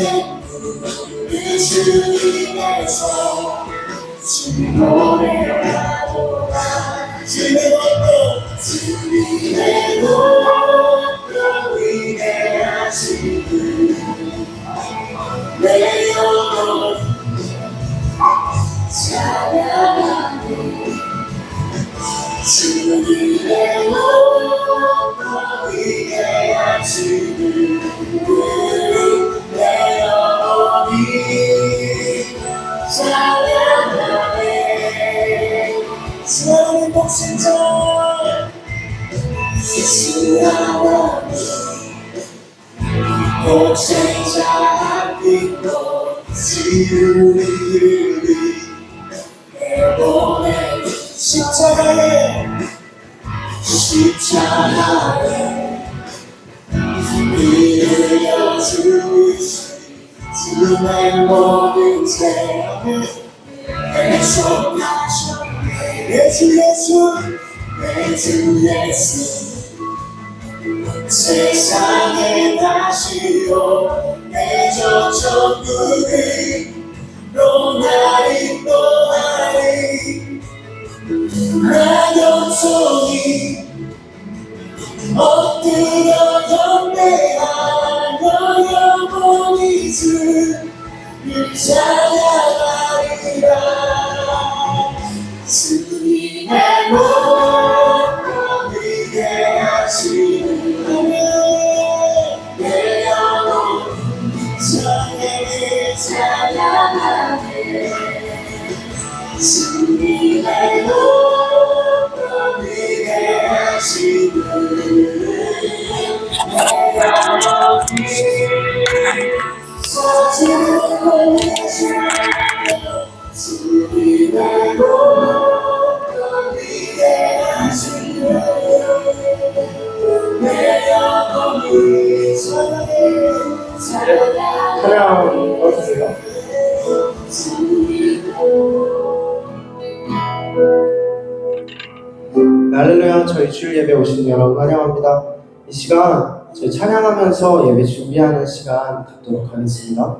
그 주님께서 주님의 아도라 주님의 높고 위대하신 내 영혼 찬양하네 주님의 높고 위대하신 내 영혼이 찬양하네 수많은 복신자 예수 하나님 복생자 믿고 지우리 내보내 십자가에 이를 여주시 주의 모든 죄를 해소하셨네 내 주 예수 세상에 다시 오내줘 천국으로 나를 떠나리 나 영성이 엎드려 경배하며 영원히 주를 찬양하리라 주님의 높고 위대하신 내 영혼 전능을 찬양하네 주님의 높고 위대하신 내 영혼이 서주를 주님의 높고 위대하신 내 영혼이 찬양 어떠세요? 할렐루야. 저희 주일 예배 오신 여러분 환영합니다. 이 시간 저희 찬양하면서 예배 준비하는 시간 갖도록 하겠습니다.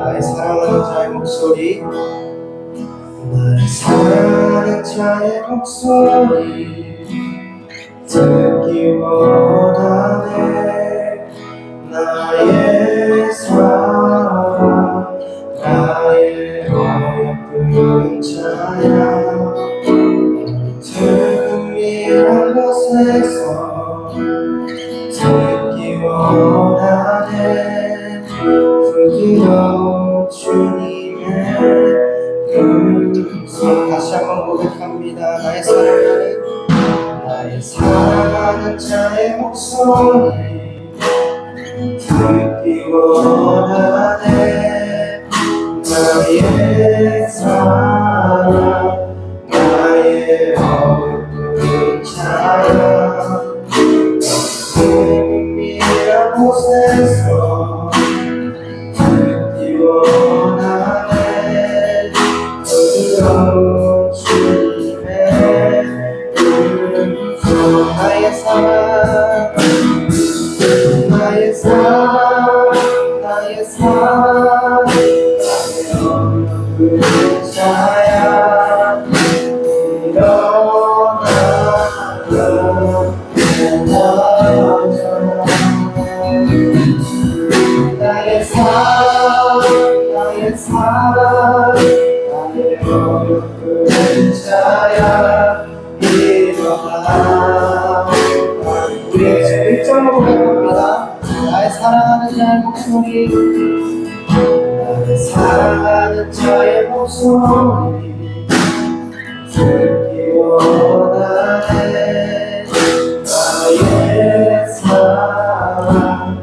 나의 사랑하는 자의 목소리 나의 사랑하는 자의 목소리 듣기 원하네 나의 사랑 나의 어여쁜 찬양 틈이란 곳에서 듣기 원하네 부드러운 주님의 음성 다시 한번 고백합니다. 나의 사랑하는 자의 목소리 듣기 원하네 나의 사랑 나의 어여쁜 찬양 은밀한 곳에서 듣기 원하네 부드러운 주님의 음성 나의 사랑 나의 사랑 나의 사랑 나의 어여쁜 자야 일어나 나의 사랑 나의 사랑 나의 어여쁜 자야 일어나 우리 1절로 고백합니다. 나의 사랑하는 자의 목소리 나의 사랑하는 자의 목소리 듣기 원하네 나의 사랑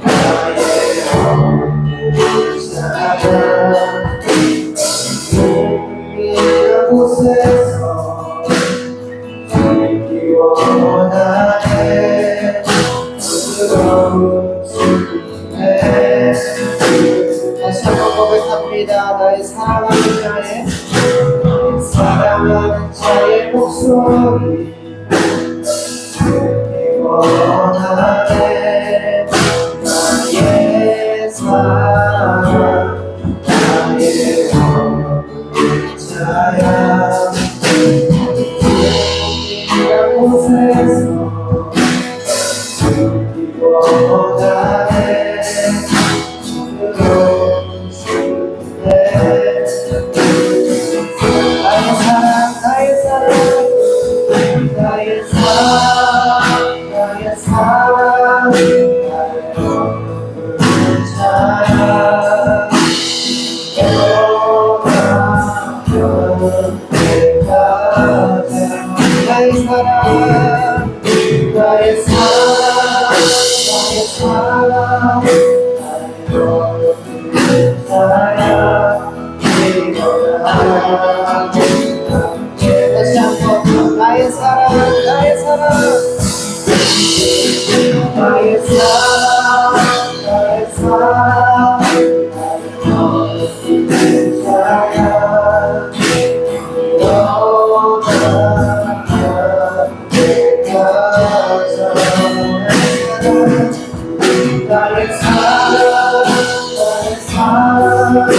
나의 어여쁜 자야 은밀한 곳에서 듣기 원하네 부드러운 주님의 한번 고백합니다. 나의 사랑하는 자의 목소리 원하네. 나의 사랑 나의 자야 이런 곳에서 원하네. 나의 사랑 나의 사랑 나의 사랑 자야 나의 사랑 나의 사랑 나의 사랑 다시 한번 나의 사랑 나의 사랑 나의 사랑 나의 사랑 나의 사랑 나의 사랑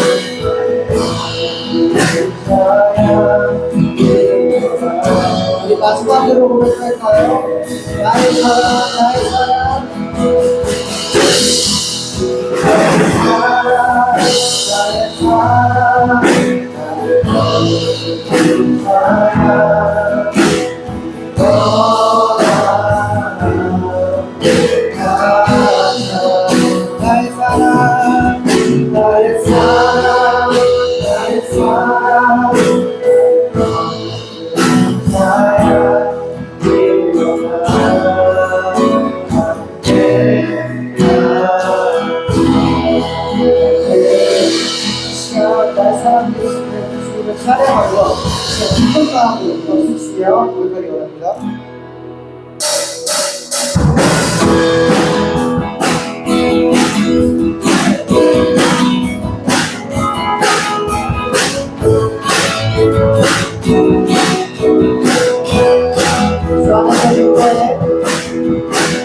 우리 마지막으로 고백할까요? 나의 사랑 나의 사랑 나의 사랑 촬영하고 기쁜 마음으로 웃으시며 고백하기 원합니다.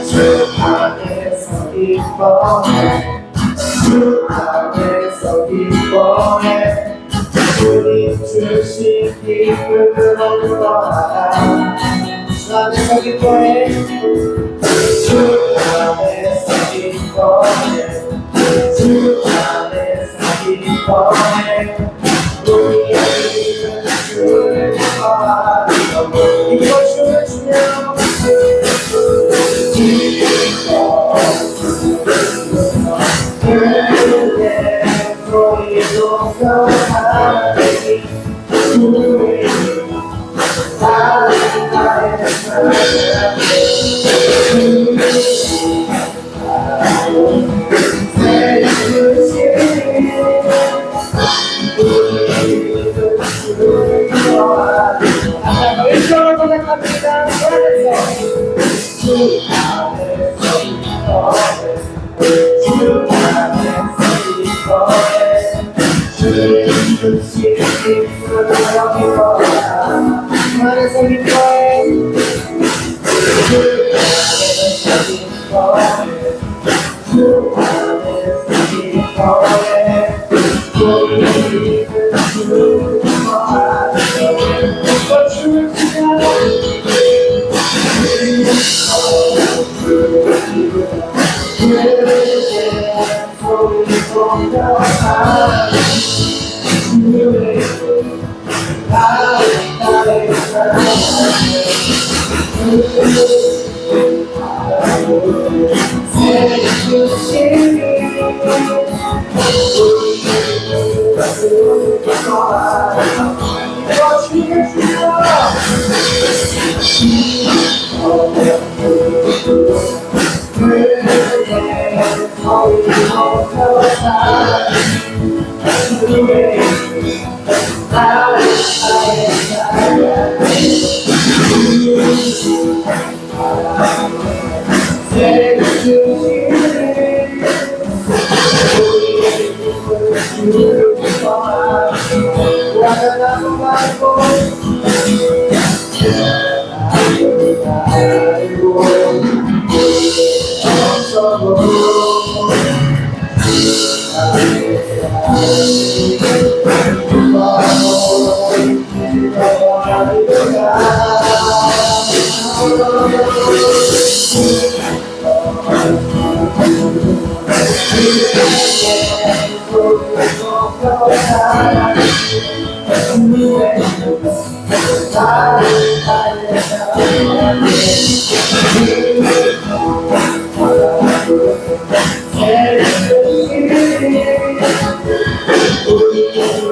주 안에서 기뻐해 주 안에서 기뻐해 주님 주신 기쁨을 얻어라. 주 안에서 기뻐해 주 안에서 기뻐해 주 안에서 기뻐해 우리의 주를 기뻐하리라. 이거 춤을 추며 그대 보이도 변하리 우리 나의 사랑 내 주시니 우리 주를 기뻐하리. 아까 더 일정을 고백합니다. 주 안에서 기뻐해 주 안에서 기뻐해 주의 주신 기쁨을 기뻐하라. 주 안에서 기뻐해 주 안에서 기뻐해 주 안에서 기뻐해 우리 주를 기뻐하라. 춤을 추며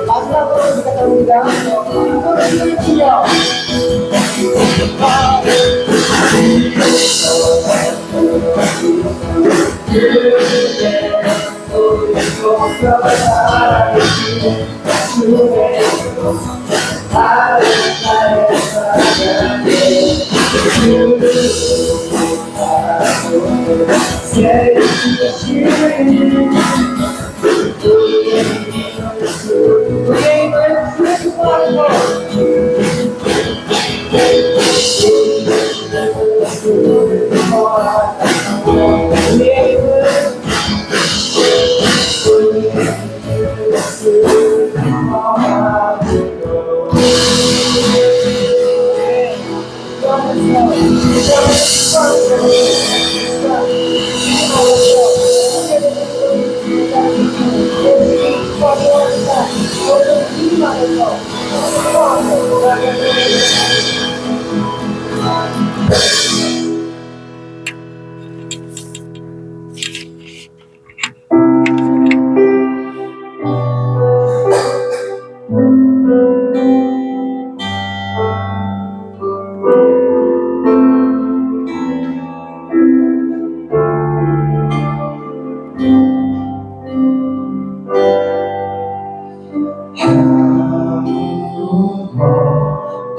마지막으로 부탁합니다. 이거를 주여.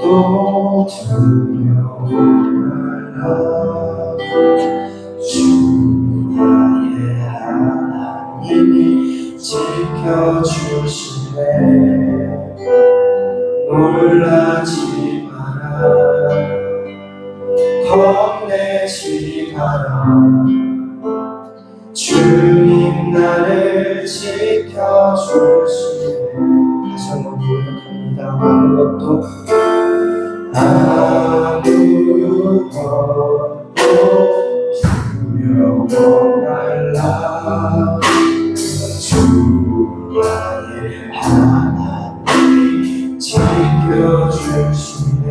아무것도 두려워 말라 주 나의 하나님이 지켜주시네 놀라지 마라 겁내지 마라 주님 나를 지켜주시네 다시 한번 고백합니다. 아무것도 두려워 말라 주 나의 하나님이 지켜주시네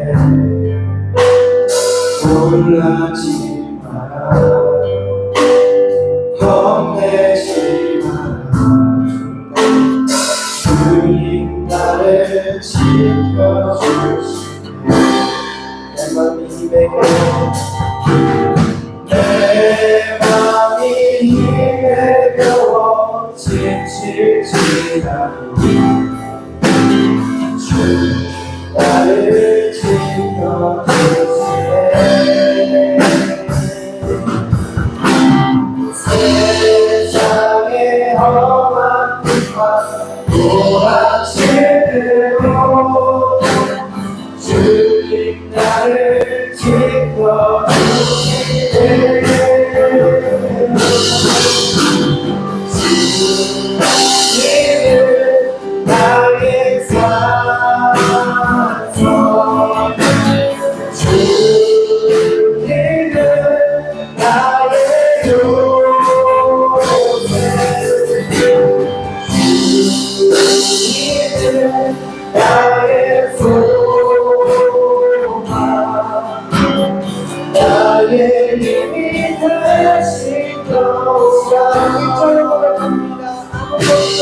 놀라지 마라 겁내지 마라 주님 나를 지켜주시네 내 맘이 힘에 겨워 지치지 않고 주 나를 지켜주시네 세상의 험한 풍파 오락실대로 주님 나를 지켜주시네 주님은 나의 산성 주님은 나의 요새 주님은 나의 소망 나의 힘이 되신 것이야 이쪽으로 고백합니다 아무것도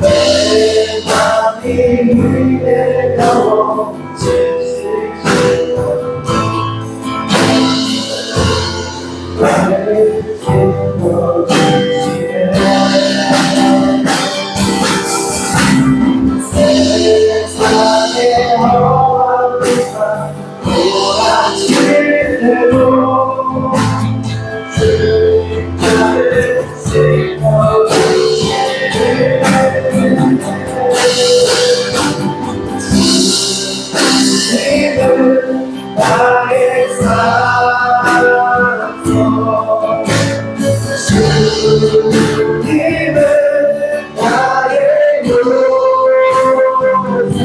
내 맘이 내려워 나를 지켜주시네 세상의 험한 세상 오라질 대로 나를 지켜주시네 주님은 나의 사랑터 주님은 나의 요새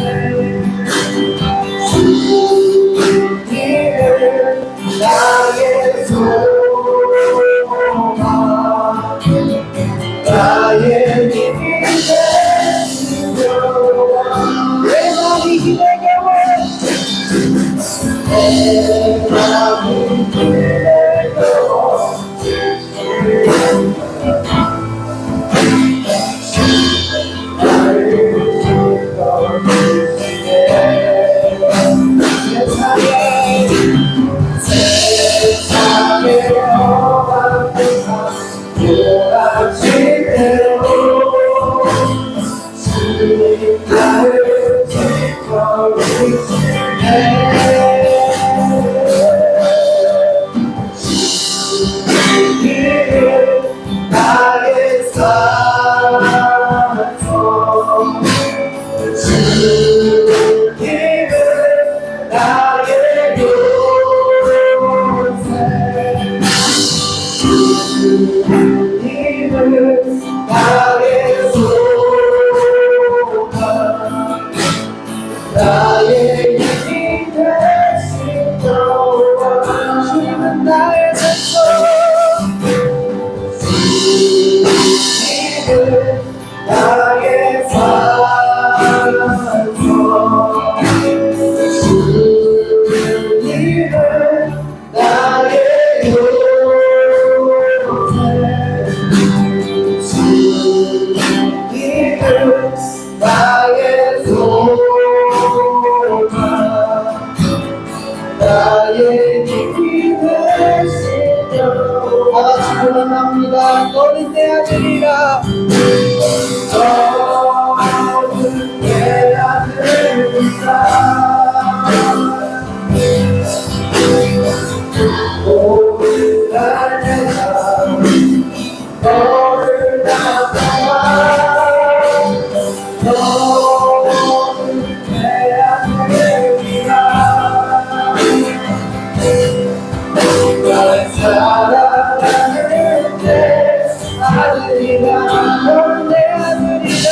주님은 나의 소망 나의 힘이 되시며 내 맘이 기대게 내 맘이 기대게 나를 지켜주시네 세상의 험한 세상 오라질 대로 주님 나를 지켜주시네 주님은 나의 사랑터 주님은 나의 요새 주님은 나의 소망 나의 힘이 되시며 주님은 나의 생명 주님은 나의 삶 주님은 나의 요새 주님은 나의 소망 나의 힘이 되시며 다같이 고백합니다. 너는 내 아들이라 너는 내 아들이라 오늘 날 내가 너를 나타나 너는 내 아들이라 날 사랑하는 내 아들이라 너는 내 아들이라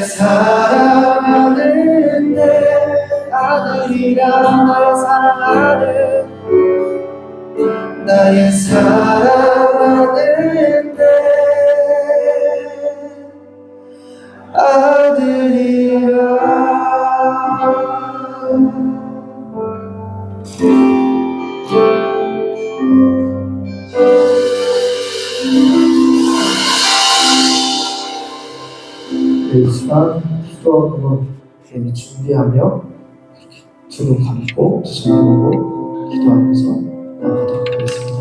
사랑하는 내 아들이라 나의 사랑하는 내 아들이라. 이 시간 기도하고 예배 준비하며 두 눈 감고 두 손 들고 기도하면서 나가도록 하겠습니다.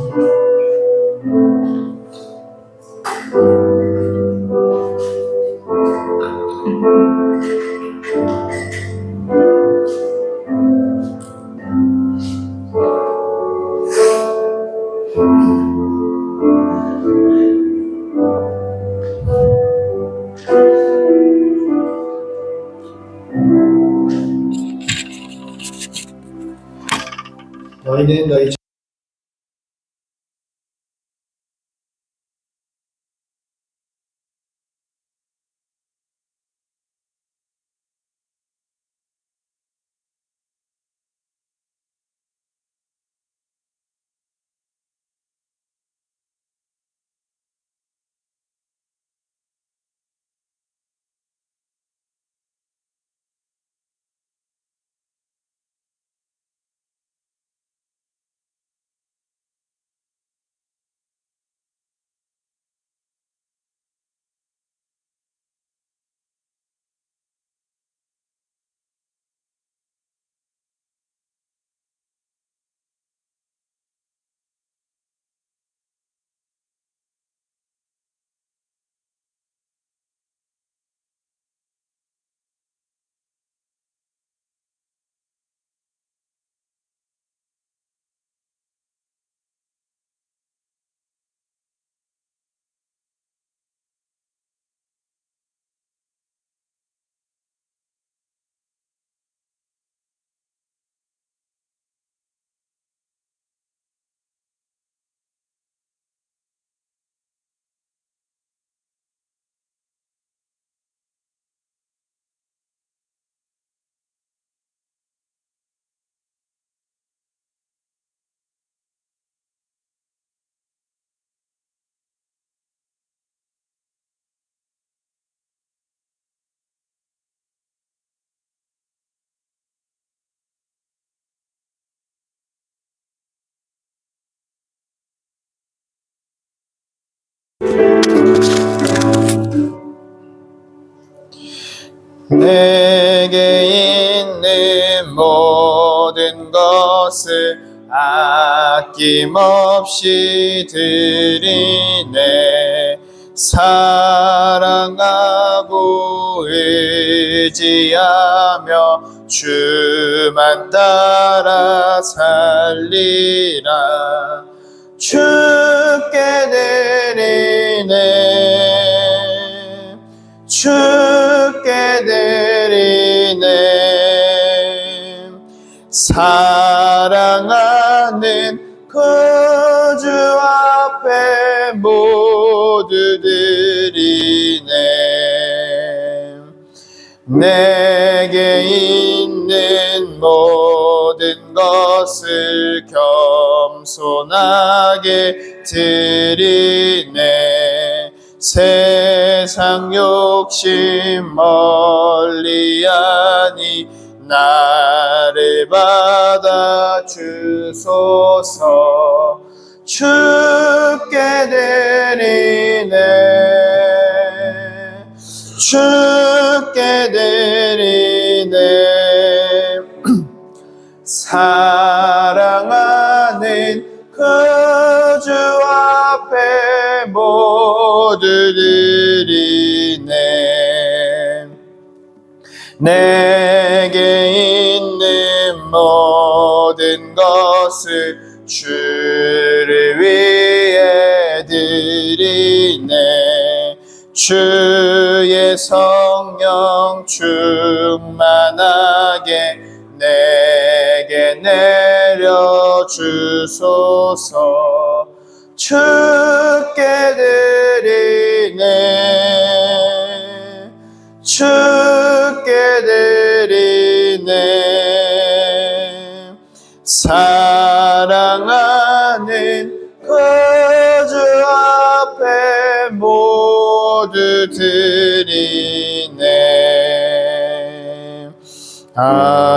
너희는 너희 내게 있는 모든 것을 아낌없이 드리네. 사랑하고 의지하며 주만 따라 살리라. 주께 드리네. 주께 드리네. 사랑하는 그 주 앞에 모두 드리네. 내게 있는 모든 것을 겸손하게 드리네. 세상 욕심 멀리하니 나를 받아 주소서. 주께 드리네. 주께 드리네. 사랑하는 그 주 앞에 모두 드리네. 내게 있는 모든 것을 주를 위해 드리네. 주의 성령 충만하게 내게 내려주소서. 주께 드리네. 주께 모두 드리네. 아멘.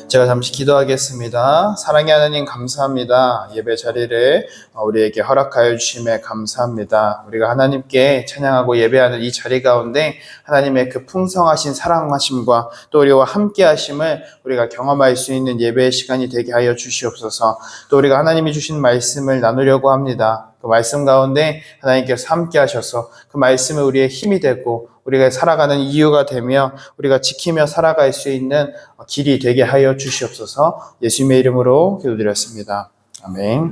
제가 잠시 기도하겠습니다. 사랑의 하나님 감사합니다. 예배 자리를 우리에게 허락하여 주심에 감사합니다. 우리가 하나님께 찬양하고 예배하는 이 자리 가운데 하나님의 그 풍성하신 사랑하심과 또 우리와 함께 하심을 우리가 경험할 수 있는 예배의 시간이 되게 하여 주시옵소서. 또 우리가 하나님이 주신 말씀을 나누려고 합니다. 그 말씀 가운데 하나님께서 함께 하셔서 그 말씀이 우리의 힘이 되고 우리가 살아가는 이유가 되며 우리가 지키며 살아갈 수 있는 길이 되게 하여 주시옵소서. 예수님의 이름으로 기도드렸습니다. 아멘.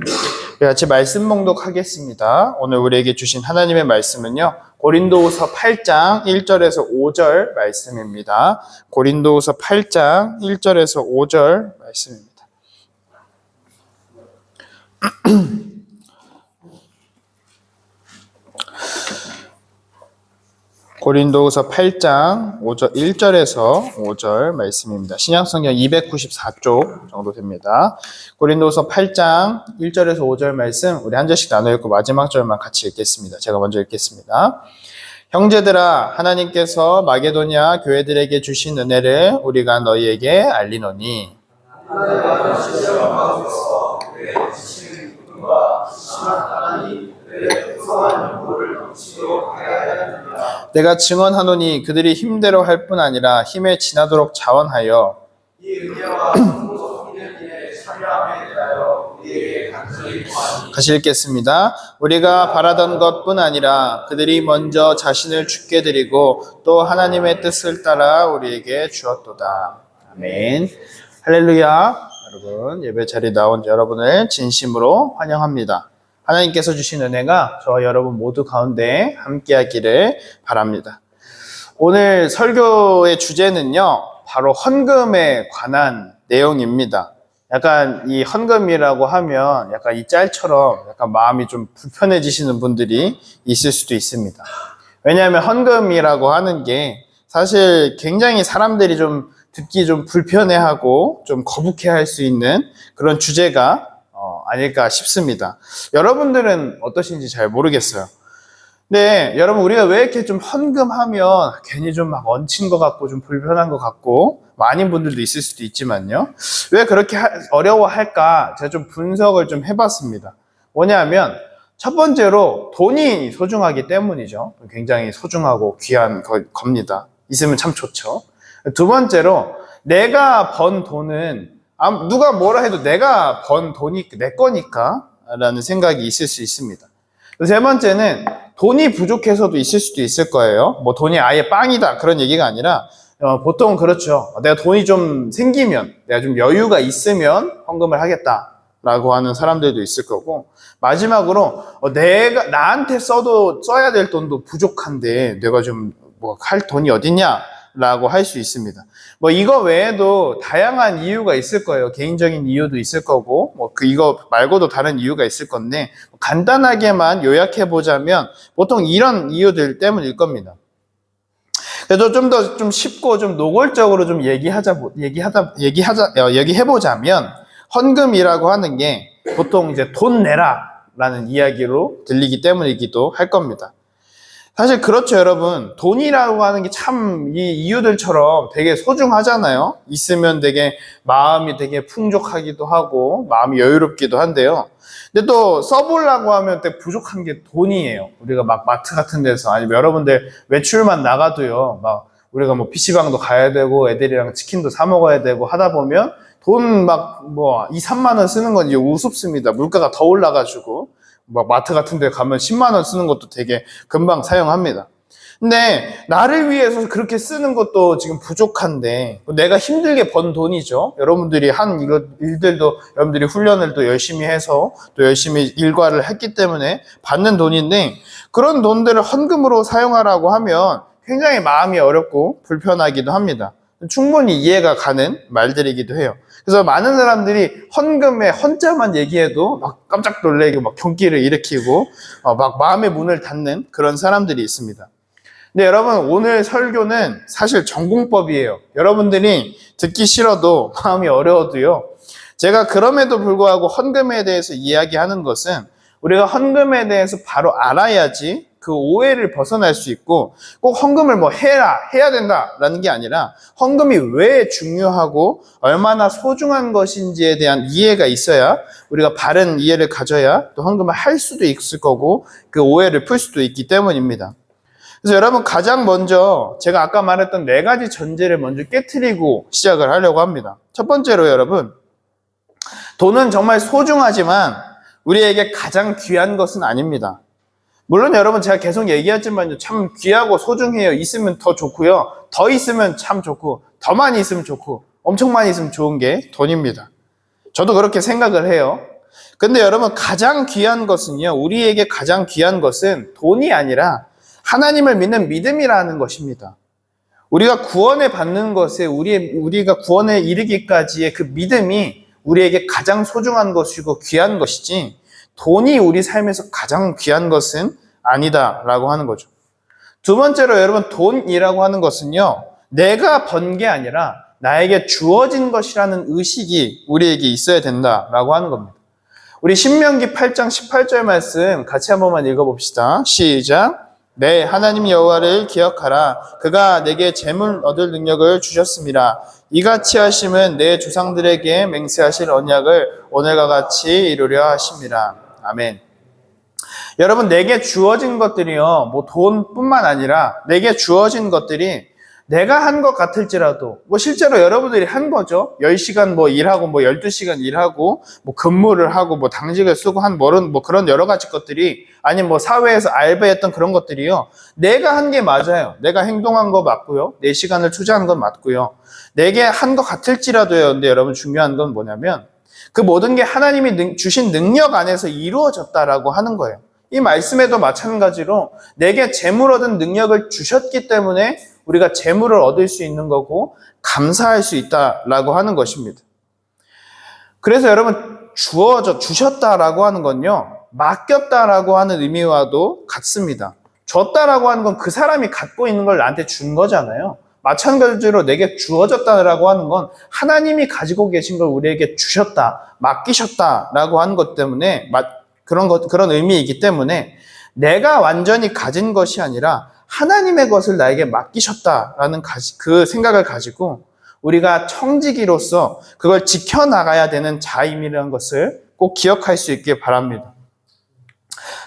우리 같이 말씀 봉독하겠습니다. 오늘 우리에게 주신 하나님의 말씀은요, 고린도후서 8장 1절에서 5절 말씀입니다. 고린도후서 8장 1절에서 5절 말씀입니다. 고린도후서 8장 1절에서 5절 말씀입니다. 신약성경 294쪽 정도 됩니다. 고린도후서 8장 1절에서 5절 말씀 우리 한 절씩 나눠 읽고 마지막 절만 같이 읽겠습니다. 제가 먼저 읽겠습니다. 형제들아, 하나님께서 마게도냐 교회들에게 주신 은혜를 우리가 너희에게 알리노니 내가 증언하노니 그들이 힘대로 할 뿐 아니라 힘에 지나도록 자원하여 이 은혜와 이는 일에 참여함에 대하여 우리에게 간절히 구하니. 같이 읽겠습니다. 우리가 바라던 것뿐 아니라 그들이 먼저 자신을 주께 드리고 또 하나님의 뜻을 따라 우리에게 주었도다. 아멘. 할렐루야. 여러분, 예배 자리에 나온 여러분을 진심으로 환영합니다. 하나님께서 주신 은혜가 저와 여러분 모두 가운데 함께하기를 바랍니다. 오늘 설교의 주제는요, 바로 헌금에 관한 내용입니다. 약간 이 헌금이라고 하면 약간 이 짤처럼 약간 마음이 좀 불편해지시는 분들이 있을 수도 있습니다. 왜냐하면 헌금이라고 하는 게 사실 굉장히 사람들이 좀 듣기 좀 불편해하고 좀 거북해할 수 있는 그런 주제가 아닐까 싶습니다. 여러분들은 어떠신지 잘 모르겠어요. 네, 여러분 우리가 왜 이렇게 좀 헌금하면 괜히 좀 막 얹힌 것 같고 좀 불편한 것 같고 많은 분들도 있을 수도 있지만요. 왜 그렇게 어려워할까? 제가 좀 분석을 좀 해봤습니다. 뭐냐면 첫 번째로 돈이 소중하기 때문이죠. 굉장히 소중하고 귀한 겁니다. 있으면 참 좋죠. 두 번째로 내가 번 돈은 누가 뭐라 해도 내가 번 돈이 내 거니까 라는 생각이 있을 수 있습니다. 세 번째는 돈이 부족해서도 있을 수도 있을 거예요. 뭐 돈이 아예 빵이다 그런 얘기가 아니라 보통 그렇죠. 내가 돈이 좀 생기면 내가 좀 여유가 있으면 헌금을 하겠다라고 하는 사람들도 있을 거고, 마지막으로 내가 나한테 써야 될 돈도 부족한데 내가 좀 뭐 할 돈이 어딨냐 라고 할 수 있습니다. 뭐 이거 외에도 다양한 이유가 있을 거예요. 개인적인 이유도 있을 거고, 뭐 이거 말고도 다른 이유가 있을 건데 간단하게만 요약해 보자면 보통 이런 이유들 때문일 겁니다. 그래도 좀 더 좀 쉽고 좀 노골적으로 좀 얘기해 보자면 헌금이라고 하는 게 보통 이제 돈 내라라는 이야기로 들리기 때문이기도 할 겁니다. 사실 그렇죠, 여러분. 돈이라고 하는 게 참 이 이유들처럼 되게 소중하잖아요. 있으면 되게 마음이 되게 풍족하기도 하고 마음이 여유롭기도 한데요. 근데 또 써보려고 하면 되게 부족한 게 돈이에요. 우리가 막 마트 같은 데서 아니면 여러분들 외출만 나가도요. 막 우리가 뭐 PC방도 가야 되고 애들이랑 치킨도 사 먹어야 되고 하다 보면 돈 막 뭐 2, 3만 원 쓰는 건 이제 우습습니다. 물가가 더 올라가지고. 막 마트 같은 데 가면 10만 원 쓰는 것도 되게 금방 사용합니다. 근데 나를 위해서 그렇게 쓰는 것도 지금 부족한데 내가 힘들게 번 돈이죠. 여러분들이 한 일들도 여러분들이 훈련을 또 열심히 해서 또 열심히 일과를 했기 때문에 받는 돈인데 그런 돈들을 헌금으로 사용하라고 하면 굉장히 마음이 어렵고 불편하기도 합니다. 충분히 이해가 가는 말들이기도 해요. 그래서 많은 사람들이 헌금의 헌자만 얘기해도 막 깜짝 놀래고 막 경기를 일으키고 막 마음의 문을 닫는 그런 사람들이 있습니다. 근데 여러분 오늘 설교는 사실 전공법이에요. 여러분들이 듣기 싫어도 마음이 어려워도요. 제가 그럼에도 불구하고 헌금에 대해서 이야기하는 것은 우리가 헌금에 대해서 바로 알아야지 그 오해를 벗어날 수 있고 꼭 헌금을 뭐 해야 된다라는 게 아니라 헌금이 왜 중요하고 얼마나 소중한 것인지에 대한 이해가 있어야 우리가 바른 이해를 가져야 또 헌금을 할 수도 있을 거고 그 오해를 풀 수도 있기 때문입니다. 그래서 여러분 가장 먼저 제가 아까 말했던 4가지 전제를 먼저 깨트리고 시작을 하려고 합니다. 첫 번째로 여러분, 돈은 정말 소중하지만 우리에게 가장 귀한 것은 아닙니다. 물론 여러분 제가 계속 얘기했지만 참 귀하고 소중해요. 있으면 더 좋고요. 더 있으면 참 좋고 더 많이 있으면 좋고 엄청 많이 있으면 좋은 게 돈입니다. 저도 그렇게 생각을 해요. 근데 여러분 가장 귀한 것은요. 우리에게 가장 귀한 것은 돈이 아니라 하나님을 믿는 믿음이라는 것입니다. 우리가 구원을 받는 것에 우리가 구원에 이르기까지의 그 믿음이 우리에게 가장 소중한 것이고 귀한 것이지 돈이 우리 삶에서 가장 귀한 것은 아니다라고 하는 거죠. 두 번째로 여러분 돈이라고 하는 것은요. 내가 번 게 아니라 나에게 주어진 것이라는 의식이 우리에게 있어야 된다라고 하는 겁니다. 우리 신명기 8장 18절 말씀 같이 한 번만 읽어봅시다. 시작. 네, 하나님 여호와를 기억하라. 그가 내게 재물 얻을 능력을 주셨습니다. 이같이 하심은 내 조상들에게 맹세하실 언약을 오늘과 같이 이루려 하심이라. 아멘. 여러분 내게 주어진 것들이요. 뭐 돈뿐만 아니라 내게 주어진 것들이 내가 한 것 같을지라도 뭐 실제로 여러분들이 한 거죠. 10시간 뭐 일하고 뭐 12시간 일하고 뭐 근무를 하고 뭐 당직을 쓰고 한 뭐 그런 여러 가지 것들이 아니면 뭐 사회에서 알바했던 그런 것들이요. 내가 한 게 맞아요. 내가 행동한 거 맞고요. 내 시간을 투자한 건 맞고요. 내게 한 것 같을지라도요. 근데 여러분 중요한 건 뭐냐면 그 모든 게 하나님이 주신 능력 안에서 이루어졌다라고 하는 거예요. 이 말씀에도 마찬가지로 내게 재물 얻은 능력을 주셨기 때문에 우리가 재물을 얻을 수 있는 거고 감사할 수 있다라고 하는 것입니다. 그래서 여러분 주셨다라고 하는 건요. 맡겼다라고 하는 의미와도 같습니다. 줬다라고 하는 건 그 사람이 갖고 있는 걸 나한테 준 거잖아요. 마찬가지로 내게 주어졌다라고 하는 건 하나님이 가지고 계신 걸 우리에게 주셨다, 맡기셨다라고 하는 것 때문에 그런 의미이기 때문에 내가 완전히 가진 것이 아니라 하나님의 것을 나에게 맡기셨다라는 그 생각을 가지고 우리가 청지기로서 그걸 지켜나가야 되는 자임이라는 것을 꼭 기억할 수 있길 바랍니다.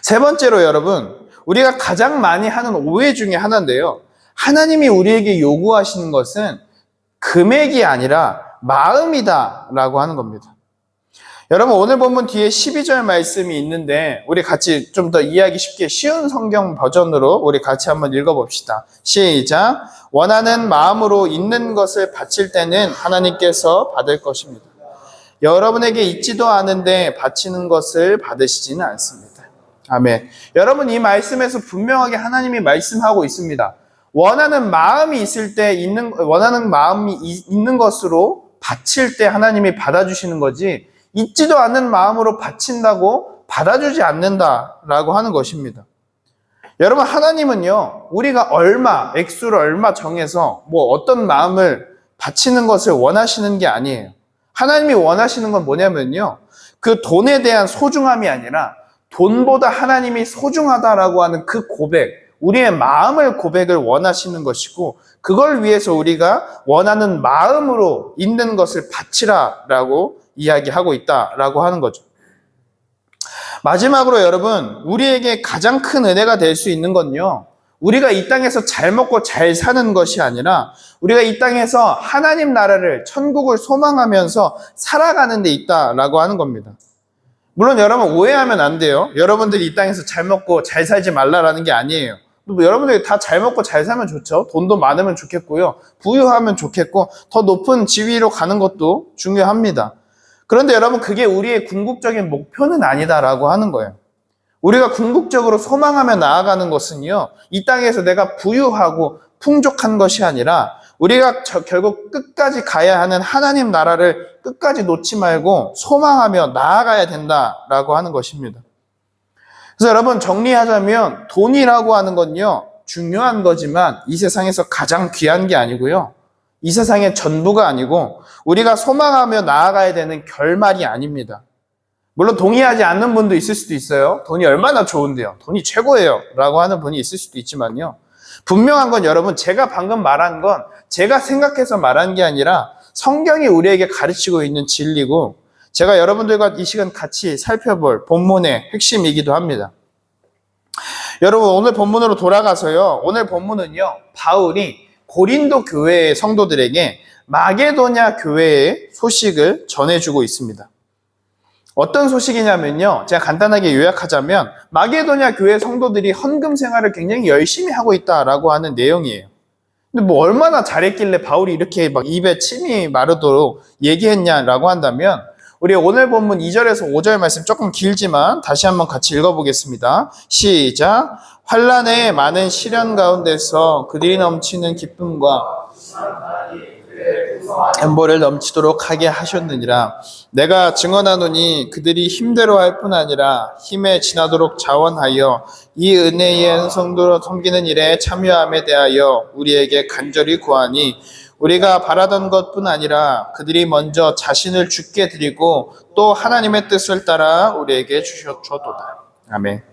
세 번째로 여러분, 우리가 가장 많이 하는 오해 중에 하나인데요. 하나님이 우리에게 요구하시는 것은 금액이 아니라 마음이다라고 하는 겁니다. 여러분 오늘 본문 뒤에 12절 말씀이 있는데 우리 같이 좀 더 이해하기 쉽게 쉬운 성경 버전으로 우리 같이 한번 읽어봅시다. 시작. 원하는 마음으로 있는 것을 바칠 때는 하나님께서 받을 것입니다. 여러분에게 있지도 않은데 바치는 것을 받으시지는 않습니다. 아멘. 여러분 이 말씀에서 분명하게 하나님이 말씀하고 있습니다. 원하는 마음이 있을 때 원하는 마음이 있는 것으로 바칠 때 하나님이 받아주시는 거지 있지도 않는 마음으로 바친다고 받아주지 않는다라고 하는 것입니다. 여러분 하나님은요 우리가 액수를 얼마 정해서 뭐 어떤 마음을 바치는 것을 원하시는 게 아니에요. 하나님이 원하시는 건 뭐냐면요 그 돈에 대한 소중함이 아니라 돈보다 하나님이 소중하다라고 하는 그 고백, 우리의 마음을 고백을 원하시는 것이고 그걸 위해서 우리가 원하는 마음으로 있는 것을 바치라라고 이야기하고 있다라고 하는 거죠. 마지막으로 여러분 우리에게 가장 큰 은혜가 될 수 있는 건요 우리가 이 땅에서 잘 먹고 잘 사는 것이 아니라 우리가 이 땅에서 하나님 나라를 천국을 소망하면서 살아가는 데 있다라고 하는 겁니다. 물론 여러분 오해하면 안 돼요. 여러분들이 이 땅에서 잘 먹고 잘 살지 말라라는 게 아니에요. 여러분들이 다 잘 먹고 잘 살면 좋죠. 돈도 많으면 좋겠고요. 부유하면 좋겠고 더 높은 지위로 가는 것도 중요합니다. 그런데 여러분 그게 우리의 궁극적인 목표는 아니다라고 하는 거예요. 우리가 궁극적으로 소망하며 나아가는 것은요. 이 땅에서 내가 부유하고 풍족한 것이 아니라 우리가 결국 끝까지 가야 하는 하나님 나라를 끝까지 놓지 말고 소망하며 나아가야 된다라고 하는 것입니다. 그래서 여러분 정리하자면 돈이라고 하는 건요. 중요한 거지만 이 세상에서 가장 귀한 게 아니고요. 이 세상의 전부가 아니고 우리가 소망하며 나아가야 되는 결말이 아닙니다. 물론 동의하지 않는 분도 있을 수도 있어요. 돈이 얼마나 좋은데요. 돈이 최고예요. 라고 하는 분이 있을 수도 있지만요. 분명한 건 여러분, 제가 방금 말한 건 제가 생각해서 말한 게 아니라 성경이 우리에게 가르치고 있는 진리고, 제가 여러분들과 이 시간 같이 살펴볼 본문의 핵심이기도 합니다. 여러분, 오늘 본문으로 돌아가서요. 오늘 본문은요, 바울이 고린도 교회의 성도들에게 마게도냐 교회의 소식을 전해주고 있습니다. 어떤 소식이냐면요, 제가 간단하게 요약하자면 마게도냐 교회 성도들이 헌금 생활을 굉장히 열심히 하고 있다라고 하는 내용이에요. 근데 뭐 얼마나 잘했길래 바울이 이렇게 막 입에 침이 마르도록 얘기했냐라고 한다면, 우리 오늘 본문 2절에서 5절 말씀 조금 길지만 다시 한번 같이 읽어보겠습니다. 시작. 환난의 많은 시련 가운데서 그들이 넘치는 기쁨과 연보를 넘치도록 하게 하셨느니라. 내가 증언하노니 그들이 힘대로 할 뿐 아니라 힘에 지나도록 자원하여 이 은혜의 성도로 섬기는 일에 참여함에 대하여 우리에게 간절히 구하니, 우리가 바라던 것뿐 아니라 그들이 먼저 자신을 주께 드리고 또 하나님의 뜻을 따라 우리에게 주셨도다. 아멘.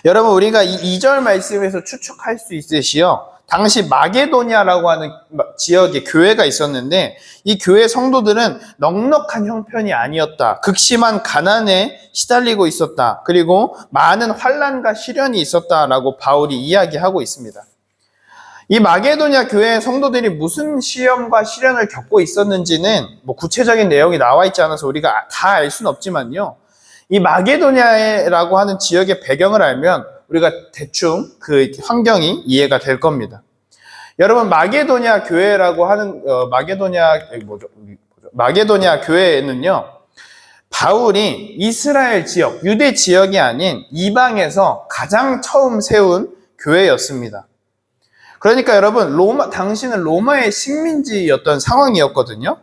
여러분, 우리가 이 2절 말씀에서 추측할 수 있으시요, 당시 마게도냐라고 하는 지역에 교회가 있었는데, 이 교회 성도들은 넉넉한 형편이 아니었다. 극심한 가난에 시달리고 있었다. 그리고 많은 환난과 시련이 있었다라고 바울이 이야기하고 있습니다. 이 마게도냐 교회 성도들이 무슨 시험과 시련을 겪고 있었는지는 뭐 구체적인 내용이 나와 있지 않아서 우리가 다 알 수는 없지만요, 이 마게도냐라고 하는 지역의 배경을 알면 우리가 대충 그 환경이 이해가 될 겁니다. 여러분, 마게도냐 교회라고 하는 마게도냐 교회에는요, 바울이 이스라엘 지역, 유대 지역이 아닌 이방에서 가장 처음 세운 교회였습니다. 그러니까 여러분, 당시는 로마의 식민지였던 상황이었거든요.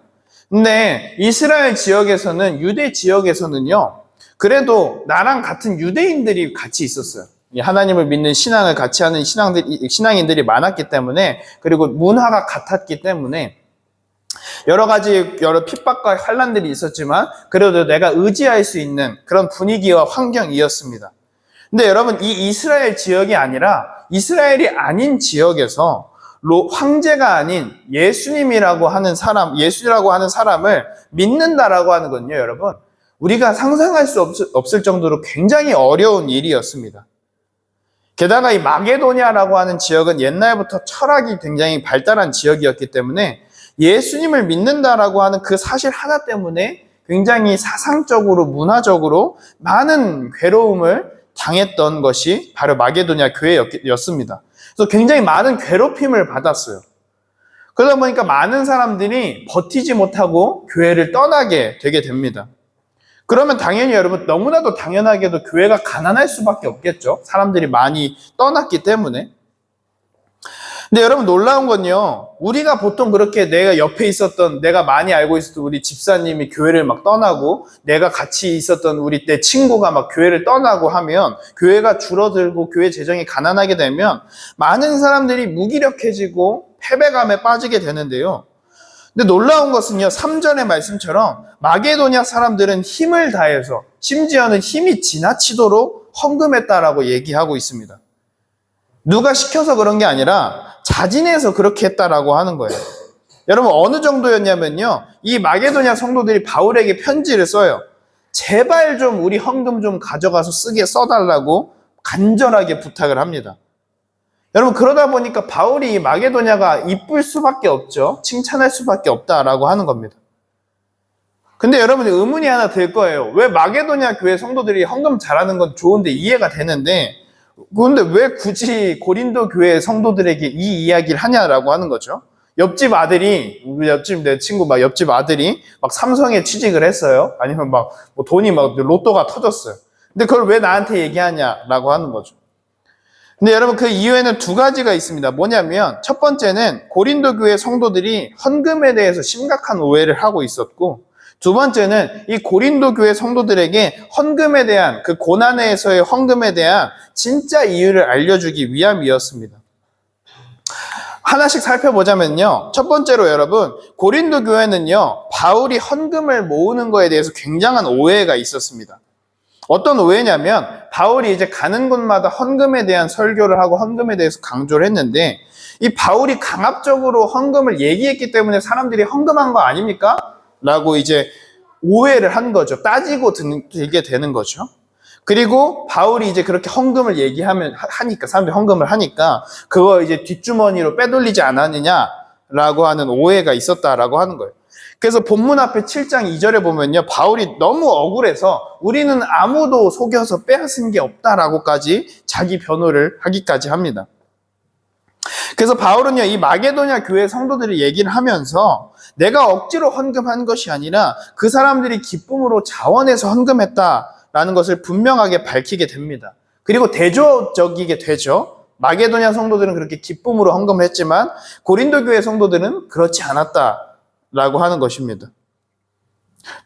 근데 이스라엘 지역에서는, 유대 지역에서는요, 그래도 나랑 같은 유대인들이 같이 있었어요. 하나님을 믿는 신앙을 같이 하는 신앙인들이 많았기 때문에, 그리고 문화가 같았기 때문에 여러 핍박과 환난들이 있었지만 그래도 내가 의지할 수 있는 그런 분위기와 환경이었습니다. 근데 여러분, 이 이스라엘 지역이 아니라 이스라엘이 아닌 지역에서 황제가 아닌 예수라고 하는 사람을 믿는다라고 하는 건요, 여러분, 우리가 상상할 수 없을 정도로 굉장히 어려운 일이었습니다. 게다가 이 마게도냐라고 하는 지역은 옛날부터 철학이 굉장히 발달한 지역이었기 때문에 예수님을 믿는다라고 하는 그 사실 하나 때문에 굉장히 사상적으로, 문화적으로 많은 괴로움을 당했던 것이 바로 마게도냐 교회였습니다. 그래서 굉장히 많은 괴롭힘을 받았어요. 그러다 보니까 많은 사람들이 버티지 못하고 교회를 떠나게 되게 됩니다. 그러면 당연히 여러분, 너무나도 당연하게도 교회가 가난할 수밖에 없겠죠. 사람들이 많이 떠났기 때문에. 근데 여러분, 놀라운 건요, 우리가 보통 그렇게 내가 많이 알고 있었던 우리 집사님이 교회를 막 떠나고, 내가 같이 있었던 우리 때 친구가 막 교회를 떠나고 하면, 교회가 줄어들고 교회 재정이 가난하게 되면 많은 사람들이 무기력해지고 패배감에 빠지게 되는데요. 근데 놀라운 것은요, 3절의 말씀처럼 마게도냐 사람들은 힘을 다해서, 심지어는 힘이 지나치도록 헌금했다라고 얘기하고 있습니다. 누가 시켜서 그런 게 아니라 자진해서 그렇게 했다라고 하는 거예요. 여러분, 어느 정도였냐면요, 이 마게도냐 성도들이 바울에게 편지를 써요. 제발 좀 우리 헌금 좀 가져가서 써달라고 간절하게 부탁을 합니다. 여러분, 그러다 보니까 바울이 마게도냐가 이쁠 수밖에 없죠. 칭찬할 수밖에 없다라고 하는 겁니다. 근데 여러분, 의문이 하나 들 거예요. 왜 마게도냐 교회 성도들이 헌금 잘하는 건 좋은데, 이해가 되는데, 그런데 왜 굳이 고린도 교회 성도들에게 이 이야기를 하냐라고 하는 거죠. 내 친구 옆집 아들이 막 삼성에 취직을 했어요. 아니면 돈이 로또가 터졌어요. 근데 그걸 왜 나한테 얘기하냐라고 하는 거죠. 근데 여러분, 그 이유에는 두 가지가 있습니다. 뭐냐면, 첫 번째는 고린도 교회 성도들이 헌금에 대해서 심각한 오해를 하고 있었고, 두 번째는 이 고린도 교회 성도들에게 헌금에 대한, 그 고난에서의 헌금에 대한 진짜 이유를 알려주기 위함이었습니다. 하나씩 살펴보자면요. 첫 번째로 여러분, 고린도 교회는요, 바울이 헌금을 모으는 거에 대해서 굉장한 오해가 있었습니다. 어떤 오해냐면, 바울이 이제 가는 곳마다 헌금에 대한 설교를 하고 헌금에 대해서 강조를 했는데, 이 바울이 강압적으로 헌금을 얘기했기 때문에 사람들이 헌금한 거 아닙니까? 라고 이제 오해를 한 거죠. 따지고 들게 되는 거죠. 그리고 바울이 이제 그렇게 헌금을 하니까, 사람들이 헌금을 하니까, 그거 이제 뒷주머니로 빼돌리지 않았느냐라고 하는 오해가 있었다라고 하는 거예요. 그래서 본문 앞에 7장 2절에 보면요, 바울이 너무 억울해서 우리는 아무도 속여서 빼앗은 게 없다라고까지 자기 변호를 하기까지 합니다. 그래서 바울은요, 이 마게도냐 교회 성도들이 얘기를 하면서 내가 억지로 헌금한 것이 아니라 그 사람들이 기쁨으로 자원해서 헌금했다라는 것을 분명하게 밝히게 됩니다. 그리고 대조적이게 되죠. 마게도냐 성도들은 그렇게 기쁨으로 헌금을 했지만 고린도 교회 성도들은 그렇지 않았다라고 하는 것입니다.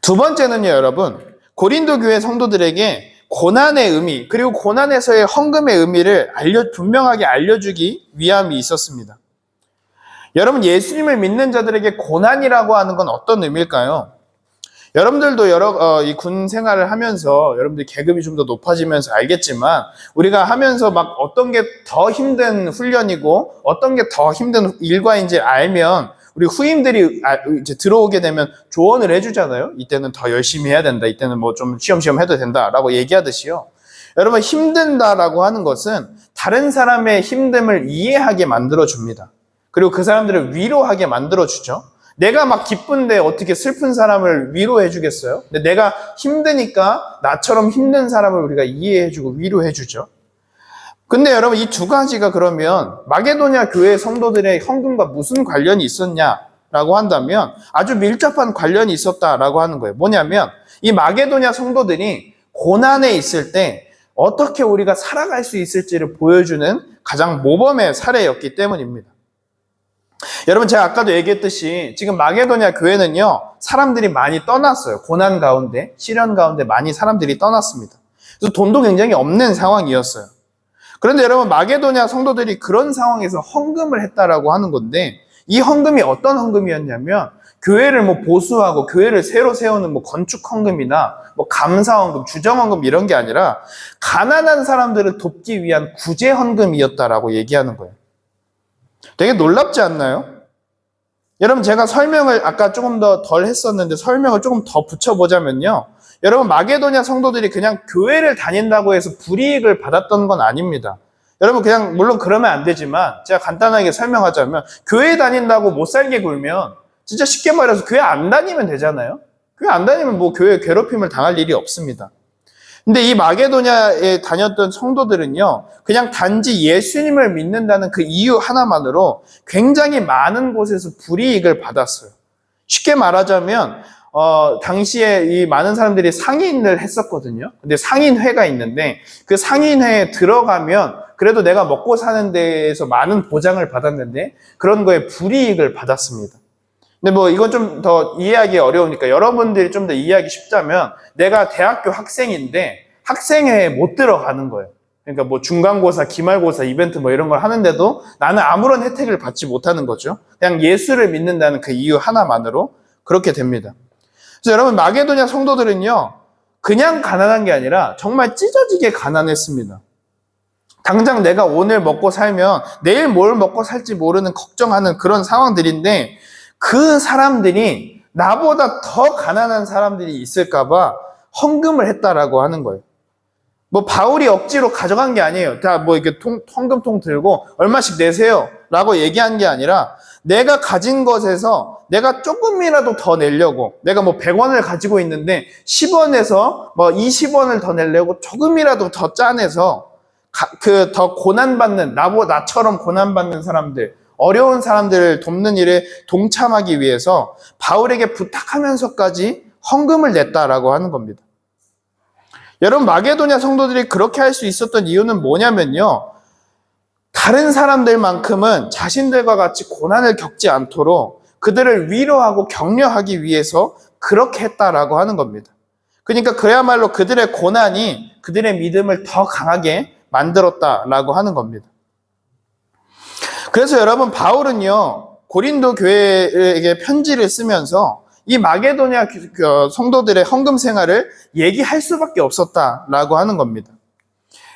두 번째는요, 여러분, 고린도 교회 성도들에게 고난의 의미, 그리고 고난에서의 헌금의 의미를 분명하게 알려주기 위함이 있었습니다. 여러분, 예수님을 믿는 자들에게 고난이라고 하는 건 어떤 의미일까요? 여러분들도 이 군 생활을 하면서 여러분들 계급이 좀 더 높아지면서 알겠지만 우리가 하면서 막 어떤 게 더 힘든 훈련이고 어떤 게 더 힘든 일과인지 알면 우리 후임들이 이제 들어오게 되면 조언을 해주잖아요. 이때는 더 열심히 해야 된다. 이때는 뭐 좀 쉬엄쉬엄 해도 된다라고 얘기하듯이요. 여러분, 힘든다라고 하는 것은 다른 사람의 힘듦을 이해하게 만들어줍니다. 그리고 그 사람들을 위로하게 만들어주죠. 내가 막 기쁜데 어떻게 슬픈 사람을 위로해 주겠어요? 근데 내가 힘드니까 나처럼 힘든 사람을 우리가 이해해 주고 위로해 주죠. 근데 여러분, 이 두 가지가 그러면 마게도냐 교회 성도들의 헌금과 무슨 관련이 있었냐라고 한다면 아주 밀접한 관련이 있었다라고 하는 거예요. 뭐냐면 이 마게도냐 성도들이 고난에 있을 때 어떻게 우리가 살아갈 수 있을지를 보여주는 가장 모범의 사례였기 때문입니다. 여러분, 제가 아까도 얘기했듯이 지금 마게도냐 교회는요, 사람들이 많이 떠났어요. 고난 가운데, 시련 가운데 많이 사람들이 떠났습니다. 그래서 돈도 굉장히 없는 상황이었어요. 그런데 여러분, 마게도냐 성도들이 그런 상황에서 헌금을 했다라고 하는 건데, 이 헌금이 어떤 헌금이었냐면 교회를 뭐 보수하고 교회를 새로 세우는 뭐 건축 헌금이나 뭐 감사 헌금, 주정 헌금 이런 게 아니라 가난한 사람들을 돕기 위한 구제 헌금이었다라고 얘기하는 거예요. 되게 놀랍지 않나요? 여러분, 제가 설명을 아까 조금 더 덜 했었는데 설명을 조금 더 붙여보자면요. 여러분, 마게도냐 성도들이 그냥 교회를 다닌다고 해서 불이익을 받았던 건 아닙니다. 여러분, 그냥 물론 그러면 안 되지만 제가 간단하게 설명하자면 교회 다닌다고 못 살게 굴면 진짜 쉽게 말해서 교회 안 다니면 되잖아요. 교회 안 다니면 뭐 교회 괴롭힘을 당할 일이 없습니다. 근데 이 마게도냐에 다녔던 성도들은요, 그냥 단지 예수님을 믿는다는 그 이유 하나만으로 굉장히 많은 곳에서 불이익을 받았어요. 쉽게 말하자면 당시에 이 많은 사람들이 상인을 했었거든요. 근데 상인회가 있는데 그 상인회에 들어가면 그래도 내가 먹고 사는 데에서 많은 보장을 받았는데 그런 거에 불이익을 받았습니다. 근데 뭐 이건 좀 더 이해하기 어려우니까 여러분들이 좀 더 이해하기 쉽자면 내가 대학교 학생인데 학생회에 못 들어가는 거예요. 그러니까 뭐 중간고사, 기말고사, 이벤트 뭐 이런 걸 하는데도 나는 아무런 혜택을 받지 못하는 거죠. 그냥 예수를 믿는다는 그 이유 하나만으로 그렇게 됩니다. 그래서 여러분, 마게도냐 성도들은요, 그냥 가난한 게 아니라 정말 찢어지게 가난했습니다. 당장 내가 오늘 먹고 살면 내일 뭘 먹고 살지 모르는 걱정하는 그런 상황들인데 그 사람들이 나보다 더 가난한 사람들이 있을까봐 헌금을 했다라고 하는 거예요. 뭐 바울이 억지로 가져간 게 아니에요. 다 뭐 이렇게 헌금통 들고 얼마씩 내세요 라고 얘기한 게 아니라 내가 가진 것에서 내가 조금이라도 더 내려고, 내가 뭐 100원을 가지고 있는데 10원에서 뭐 20원을 더 내려고 조금이라도 더 짜내서 그 더 고난받는, 나처럼 고난받는 사람들, 어려운 사람들을 돕는 일에 동참하기 위해서 바울에게 부탁하면서까지 헌금을 냈다라고 하는 겁니다. 여러분, 마게도냐 성도들이 그렇게 할 수 있었던 이유는 뭐냐면요, 다른 사람들만큼은 자신들과 같이 고난을 겪지 않도록 그들을 위로하고 격려하기 위해서 그렇게 했다라고 하는 겁니다. 그러니까 그야말로 그들의 고난이 그들의 믿음을 더 강하게 만들었다라고 하는 겁니다. 그래서 여러분 바울은요 고린도 교회에게 편지를 쓰면서 이 마게도냐 성도들의 헌금 생활을 얘기할 수밖에 없었다라고 하는 겁니다.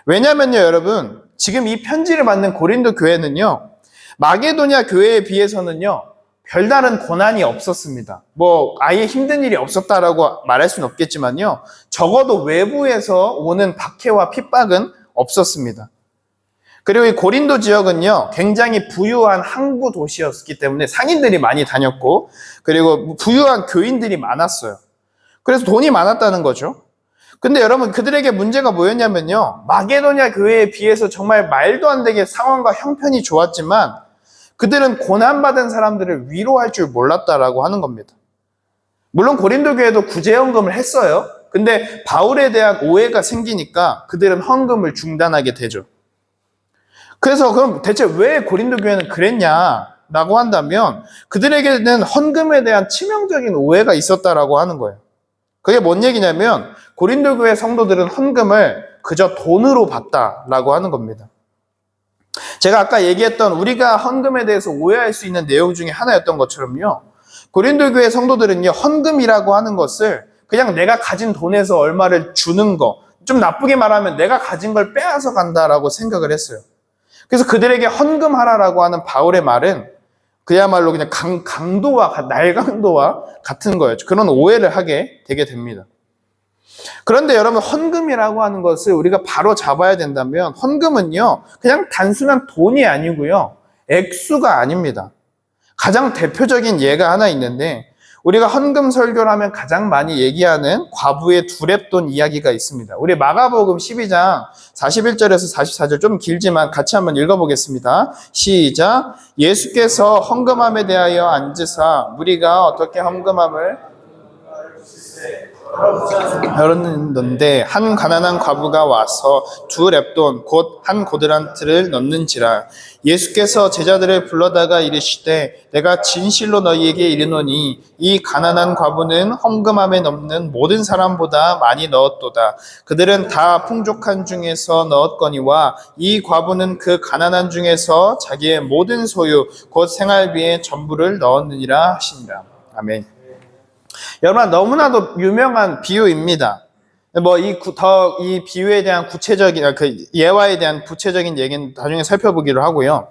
왜냐면요 여러분 지금 이 편지를 받는 고린도 교회는요 마게도냐 교회에 비해서는요 별다른 고난이 없었습니다. 뭐 아예 힘든 일이 없었다라고 말할 수는 없겠지만요 적어도 외부에서 오는 박해와 핍박은 없었습니다. 그리고 이 고린도 지역은요 굉장히 부유한 항구 도시였기 때문에 상인들이 많이 다녔고 그리고 부유한 교인들이 많았어요. 그래서 돈이 많았다는 거죠. 근데 여러분 그들에게 문제가 뭐였냐면요 마게도냐 교회에 비해서 정말 말도 안 되게 상황과 형편이 좋았지만 그들은 고난받은 사람들을 위로할 줄 몰랐다라고 하는 겁니다. 물론 고린도 교회도 구제헌금을 했어요. 근데 바울에 대한 오해가 생기니까 그들은 헌금을 중단하게 되죠. 그래서 그럼 대체 왜 고린도 교회는 그랬냐라고 한다면 그들에게는 헌금에 대한 치명적인 오해가 있었다라고 하는 거예요. 그게 뭔 얘기냐면 고린도 교회 성도들은 헌금을 그저 돈으로 받다라고 하는 겁니다. 제가 아까 얘기했던 우리가 헌금에 대해서 오해할 수 있는 내용 중에 하나였던 것처럼요. 고린도 교회 성도들은요, 헌금이라고 하는 것을 그냥 내가 가진 돈에서 얼마를 주는 거, 좀 나쁘게 말하면 내가 가진 걸 빼앗아 간다라고 생각을 했어요. 그래서 그들에게 헌금하라라고 하는 바울의 말은 그야말로 그냥 강도와 날강도와 같은 거였죠. 그런 오해를 하게 되게 됩니다. 그런데 여러분 헌금이라고 하는 것을 우리가 바로 잡아야 된다면 헌금은요 그냥 단순한 돈이 아니고요 액수가 아닙니다. 가장 대표적인 예가 하나 있는데 우리가 헌금 설교를 하면 가장 많이 얘기하는 과부의 두렙돈 이야기가 있습니다. 우리 마가복음 12장 41절에서 44절 좀 길지만 같이 한번 읽어보겠습니다. 시작. 예수께서 헌금함에 대하여 앉으사 무리가 어떻게 헌금함을 열었는데 한 가난한 과부가 와서 두 렙돈 곧 한 고드란트를 넣는지라. 예수께서 제자들을 불러다가 이르시되 내가 진실로 너희에게 이르노니 이 가난한 과부는 헌금함에 넣는 모든 사람보다 많이 넣었도다. 그들은 다 풍족한 중에서 넣었거니와 이 과부는 그 가난한 중에서 자기의 모든 소유 곧 생활비의 전부를 넣었느니라 하시니라. 아멘. 여러분 너무나도 유명한 비유입니다. 뭐 이 비유에 대한 구체적인 그 예화에 대한 구체적인 얘기는 나중에 살펴보기로 하고요.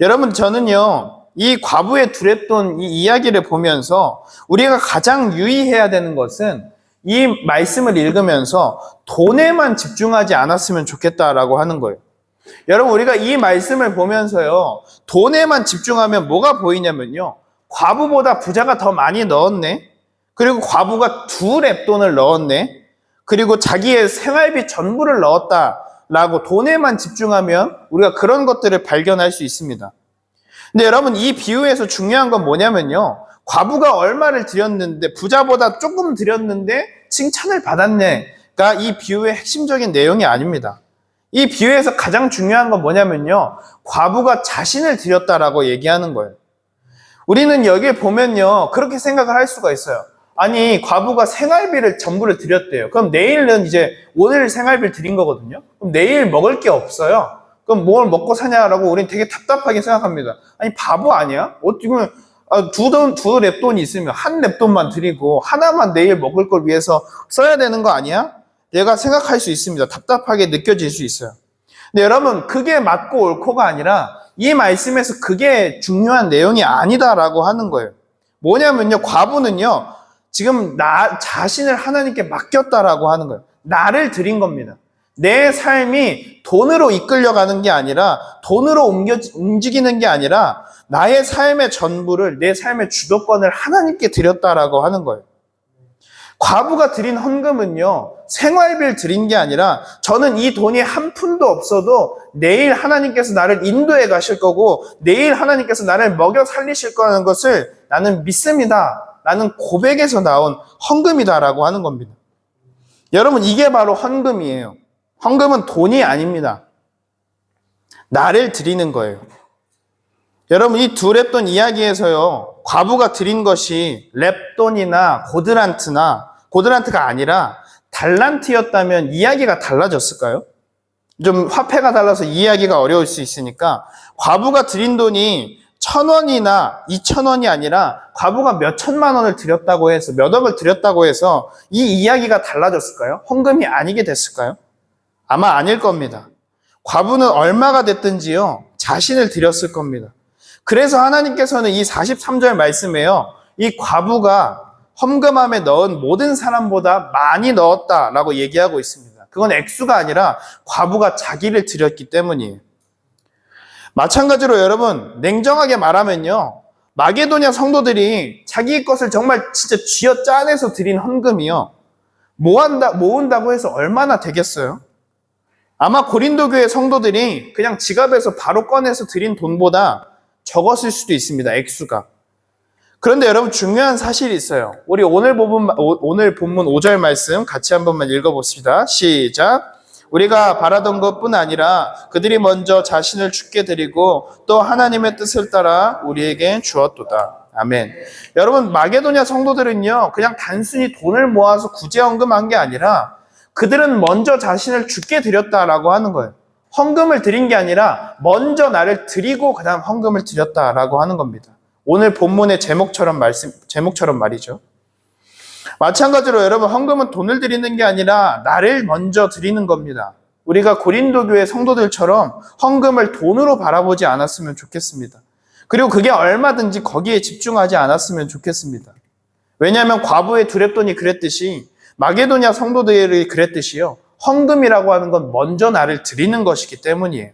여러분 저는요 이 과부의 두렙돈 이 이야기를 보면서 우리가 가장 유의해야 되는 것은 이 말씀을 읽으면서 돈에만 집중하지 않았으면 좋겠다라고 하는 거예요. 여러분 우리가 이 말씀을 보면서요 돈에만 집중하면 뭐가 보이냐면요 과부보다 부자가 더 많이 넣었네. 그리고 과부가 두 렙돈을 넣었네. 그리고 자기의 생활비 전부를 넣었다라고 돈에만 집중하면 우리가 그런 것들을 발견할 수 있습니다. 근데 여러분 이 비유에서 중요한 건 뭐냐면요. 과부가 얼마를 드렸는데 부자보다 조금 드렸는데 칭찬을 받았네가 이 비유의 핵심적인 내용이 아닙니다. 이 비유에서 가장 중요한 건 뭐냐면요. 과부가 자신을 드렸다라고 얘기하는 거예요. 우리는 여기에 보면요. 그렇게 생각을 할 수가 있어요. 아니 과부가 생활비를 전부를 드렸대요. 그럼 내일은 이제 오늘 생활비를 드린 거거든요. 그럼 내일 먹을 게 없어요. 그럼 뭘 먹고 사냐라고 우리는 되게 답답하게 생각합니다. 아니 바보 아니야? 어떻게 두 렙돈이 있으면 한 렙돈만 드리고 하나만 내일 먹을 걸 위해서 써야 되는 거 아니야? 내가 생각할 수 있습니다. 답답하게 느껴질 수 있어요. 근데 여러분 그게 맞고 옳고가 아니라 이 말씀에서 그게 중요한 내용이 아니다라고 하는 거예요. 뭐냐면요 과부는요 지금 나 자신을 하나님께 맡겼다라고 하는 거예요. 나를 드린 겁니다. 내 삶이 돈으로 이끌려가는 게 아니라 돈으로 움직이는 게 아니라 나의 삶의 전부를 내 삶의 주도권을 하나님께 드렸다라고 하는 거예요. 과부가 드린 헌금은요 생활비를 드린 게 아니라 저는 이 돈이 한 푼도 없어도 내일 하나님께서 나를 인도해 가실 거고 내일 하나님께서 나를 먹여 살리실 거라는 것을 나는 믿습니다. 라는 고백에서 나온 헌금이다라고 하는 겁니다. 여러분 이게 바로 헌금이에요. 헌금은 돈이 아닙니다. 나를 드리는 거예요. 여러분 이 두 렙돈 이야기에서요 과부가 드린 것이 렙돈이나 고드란트가 아니라 달란트였다면 이야기가 달라졌을까요? 좀 화폐가 달라서 이해하기가 어려울 수 있으니까 과부가 드린 돈이 1,000원이나 2,000원이 아니라 과부가 몇 천만 원을 드렸다고 해서 몇 억을 드렸다고 해서 이 이야기가 달라졌을까요? 헌금이 아니게 됐을까요? 아마 아닐 겁니다. 과부는 얼마가 됐든지요 자신을 드렸을 겁니다. 그래서 하나님께서는 이 43절 말씀에요 이 과부가 헌금함에 넣은 모든 사람보다 많이 넣었다라고 얘기하고 있습니다. 그건 액수가 아니라 과부가 자기를 드렸기 때문이에요. 마찬가지로 여러분 냉정하게 말하면요 마게도냐 성도들이 자기 것을 정말 진짜 쥐어 짜내서 드린 헌금이요 모은다고 해서 얼마나 되겠어요? 아마 고린도 교회 성도들이 그냥 지갑에서 바로 꺼내서 드린 돈보다 적었을 수도 있습니다. 액수가. 그런데 여러분 중요한 사실이 있어요. 우리 오늘 본문 5절 말씀 같이 한 번만 읽어봅시다. 시작. 우리가 바라던 것뿐 아니라 그들이 먼저 자신을 주께 드리고 또 하나님의 뜻을 따라 우리에게 주었도다. 아멘. 여러분 마게도냐 성도들은요 그냥 단순히 돈을 모아서 구제헌금한 게 아니라 그들은 먼저 자신을 주께 드렸다라고 하는 거예요. 헌금을 드린 게 아니라 먼저 나를 드리고 그 다음 헌금을 드렸다라고 하는 겁니다. 오늘 본문의 제목처럼 말이죠. 마찬가지로 여러분 헌금은 돈을 드리는 게 아니라 나를 먼저 드리는 겁니다. 우리가 고린도 교회 성도들처럼 헌금을 돈으로 바라보지 않았으면 좋겠습니다. 그리고 그게 얼마든지 거기에 집중하지 않았으면 좋겠습니다. 왜냐하면 과부의 두렙돈이 그랬듯이 마게도냐 성도들이 그랬듯이요. 헌금이라고 하는 건 먼저 나를 드리는 것이기 때문이에요.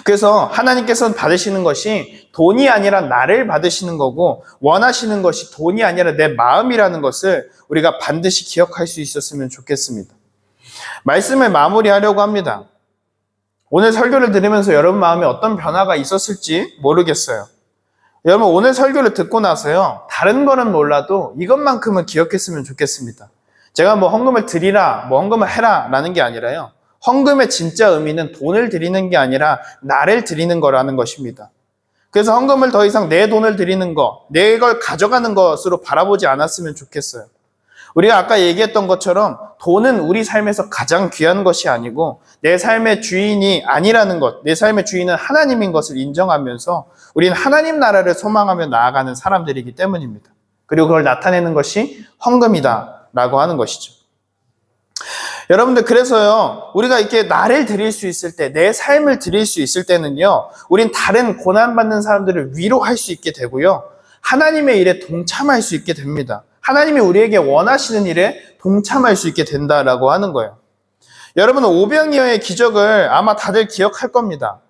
그래서 하나님께서는 받으시는 것이 돈이 아니라 나를 받으시는 거고 원하시는 것이 돈이 아니라 내 마음이라는 것을 우리가 반드시 기억할 수 있었으면 좋겠습니다. 말씀을 마무리하려고 합니다. 오늘 설교를 들으면서 여러분 마음에 어떤 변화가 있었을지 모르겠어요. 여러분 오늘 설교를 듣고 나서요 다른 거는 몰라도 이것만큼은 기억했으면 좋겠습니다. 제가 뭐 헌금을 드리라 뭐 헌금을 해라 라는 게 아니라요 헌금의 진짜 의미는 돈을 드리는 게 아니라 나를 드리는 거라는 것입니다. 그래서 헌금을 더 이상 내 돈을 드리는 거, 내 걸 가져가는 것으로 바라보지 않았으면 좋겠어요. 우리가 아까 얘기했던 것처럼 돈은 우리 삶에서 가장 귀한 것이 아니고 내 삶의 주인이 아니라는 것, 내 삶의 주인은 하나님인 것을 인정하면서 우리는 하나님 나라를 소망하며 나아가는 사람들이기 때문입니다. 그리고 그걸 나타내는 것이 헌금이다라고 하는 것이죠. 여러분들 그래서요 우리가 이렇게 나를 드릴 수 있을 때 내 삶을 드릴 수 있을 때는요 우린 다른 고난받는 사람들을 위로할 수 있게 되고요 하나님의 일에 동참할 수 있게 됩니다. 하나님이 우리에게 원하시는 일에 동참할 수 있게 된다라고 하는 거예요. 여러분 오병이어의 기적을 아마 다들 기억할 겁니다.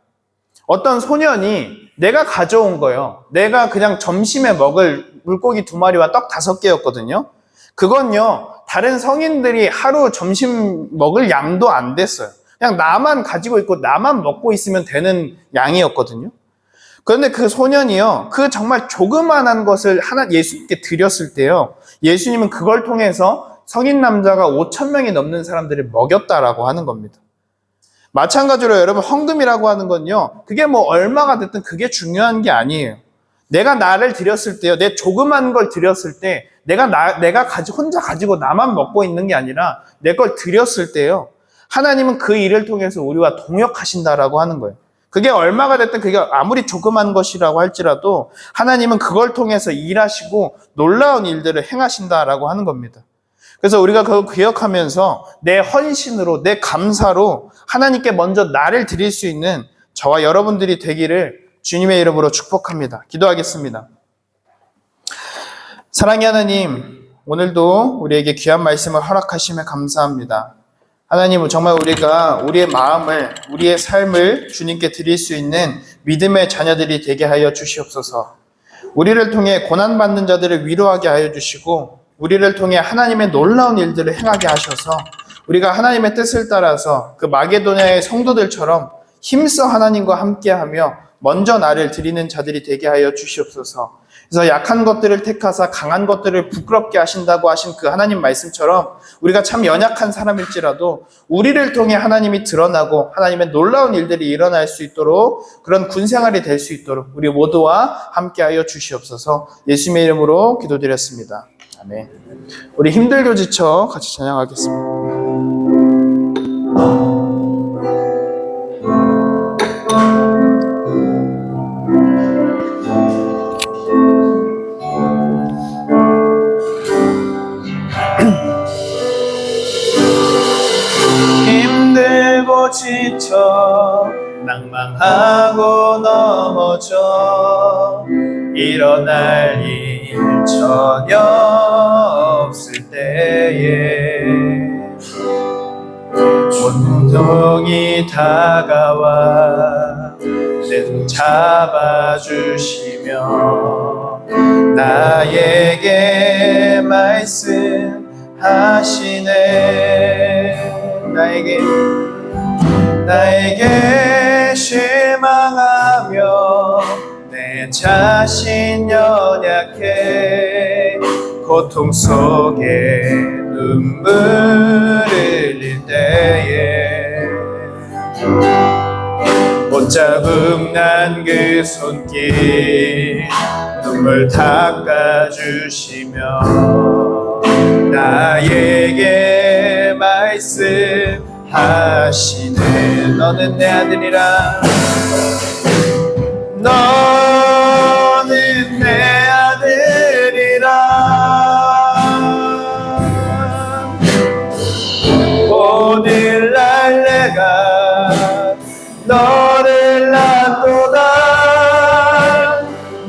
어떤 소년이 내가 가져온 거예요. 내가 그냥 점심에 먹을 물고기 2마리와 떡 5개였거든요. 그건요 다른 성인들이 하루 점심 먹을 양도 안 됐어요. 그냥 나만 가지고 있고 나만 먹고 있으면 되는 양이었거든요. 그런데 그 소년이요 그 정말 조그만한 것을 예수님께 드렸을 때요 예수님은 그걸 통해서 성인 남자가 5,000명이 넘는 사람들을 먹였다라고 하는 겁니다. 마찬가지로 여러분 헌금이라고 하는 건요 그게 뭐 얼마가 됐든 그게 중요한 게 아니에요. 내가 나를 드렸을 때요 내 조그만 걸 드렸을 때 내가 혼자 가지고 나만 먹고 있는 게 아니라 내 걸 드렸을 때요 하나님은 그 일을 통해서 우리와 동역하신다라고 하는 거예요. 그게 얼마가 됐든 그게 아무리 조그만 것이라고 할지라도 하나님은 그걸 통해서 일하시고 놀라운 일들을 행하신다라고 하는 겁니다. 그래서 우리가 그걸 기억하면서 내 헌신으로 내 감사로 하나님께 먼저 나를 드릴 수 있는 저와 여러분들이 되기를 주님의 이름으로 축복합니다. 기도하겠습니다. 사랑의 하나님, 오늘도 우리에게 귀한 말씀을 허락하시며 감사합니다. 하나님, 정말 우리가 우리의 마음을, 우리의 삶을 주님께 드릴 수 있는 믿음의 자녀들이 되게 하여 주시옵소서. 우리를 통해 고난받는 자들을 위로하게 하여 주시고 우리를 통해 하나님의 놀라운 일들을 행하게 하셔서 우리가 하나님의 뜻을 따라서 그 마게도냐의 성도들처럼 힘써 하나님과 함께하며 먼저 나를 드리는 자들이 되게 하여 주시옵소서. 그래서 약한 것들을 택하사 강한 것들을 부끄럽게 하신다고 하신 그 하나님 말씀처럼 우리가 참 연약한 사람일지라도 우리를 통해 하나님이 드러나고 하나님의 놀라운 일들이 일어날 수 있도록 그런 군생활이 될 수 있도록 우리 모두와 함께하여 주시옵소서. 예수님의 이름으로 기도드렸습니다. 아멘. 우리 힘들고 지쳐 같이 찬양하겠습니다. 힘들고 지쳐 낭망하고 넘어져 일어날 일 전혀 없을 때에 온종이 다가와 내 손 잡아주시며 나에게 말씀하시네. 나에게 실망하며 내 자신 연약해 고통 속에 눈물을 흘릴 때에 못잡음 난 그 손길 눈물 닦아주시며 나에게 말씀하시네. 너는 내 아들이라 너는 내 아들이라 오늘날 내가 너를 낳도다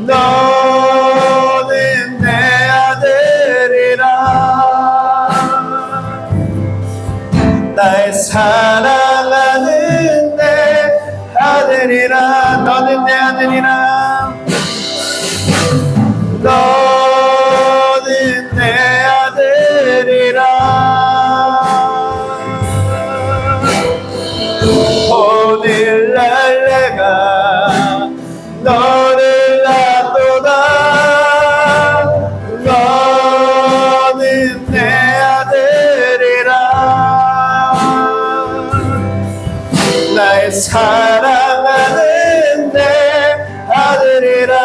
너는 내 아들이라 날 사랑하는 내 아들이라 너는 내 아들이라 너는 내 아들이라 오늘날 내가 너를 낳도다 너는 내 아들이라 날 사랑하는 내 아들이라.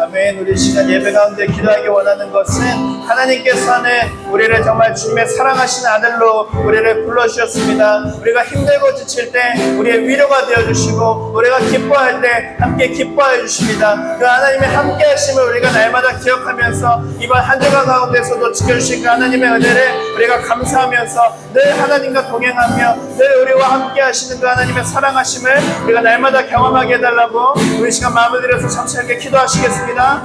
아멘. 우리 시간 예배 가운데 기도하기 원하는 것은 하나님께서는 우리를 정말 주님의 사랑하시는 아들로 우리를 불러주셨습니다. 우리가 힘들고 지칠 때 우리의 위로가 되어주시고 우리가 기뻐할 때 함께 기뻐해 주십니다. 그 하나님의 함께 하심을 우리가 날마다 기억하면서 이번 한 주간 가운데서도 지켜주신 그 하나님의 은혜를 우리가 감사하면서 늘 하나님과 동행하며 늘 우리와 함께 하시는 그 하나님의 사랑하심을 우리가 날마다 경험하게 해달라고 우리 시간 마음을 들여서 잠시 함께 기도하시겠습니다.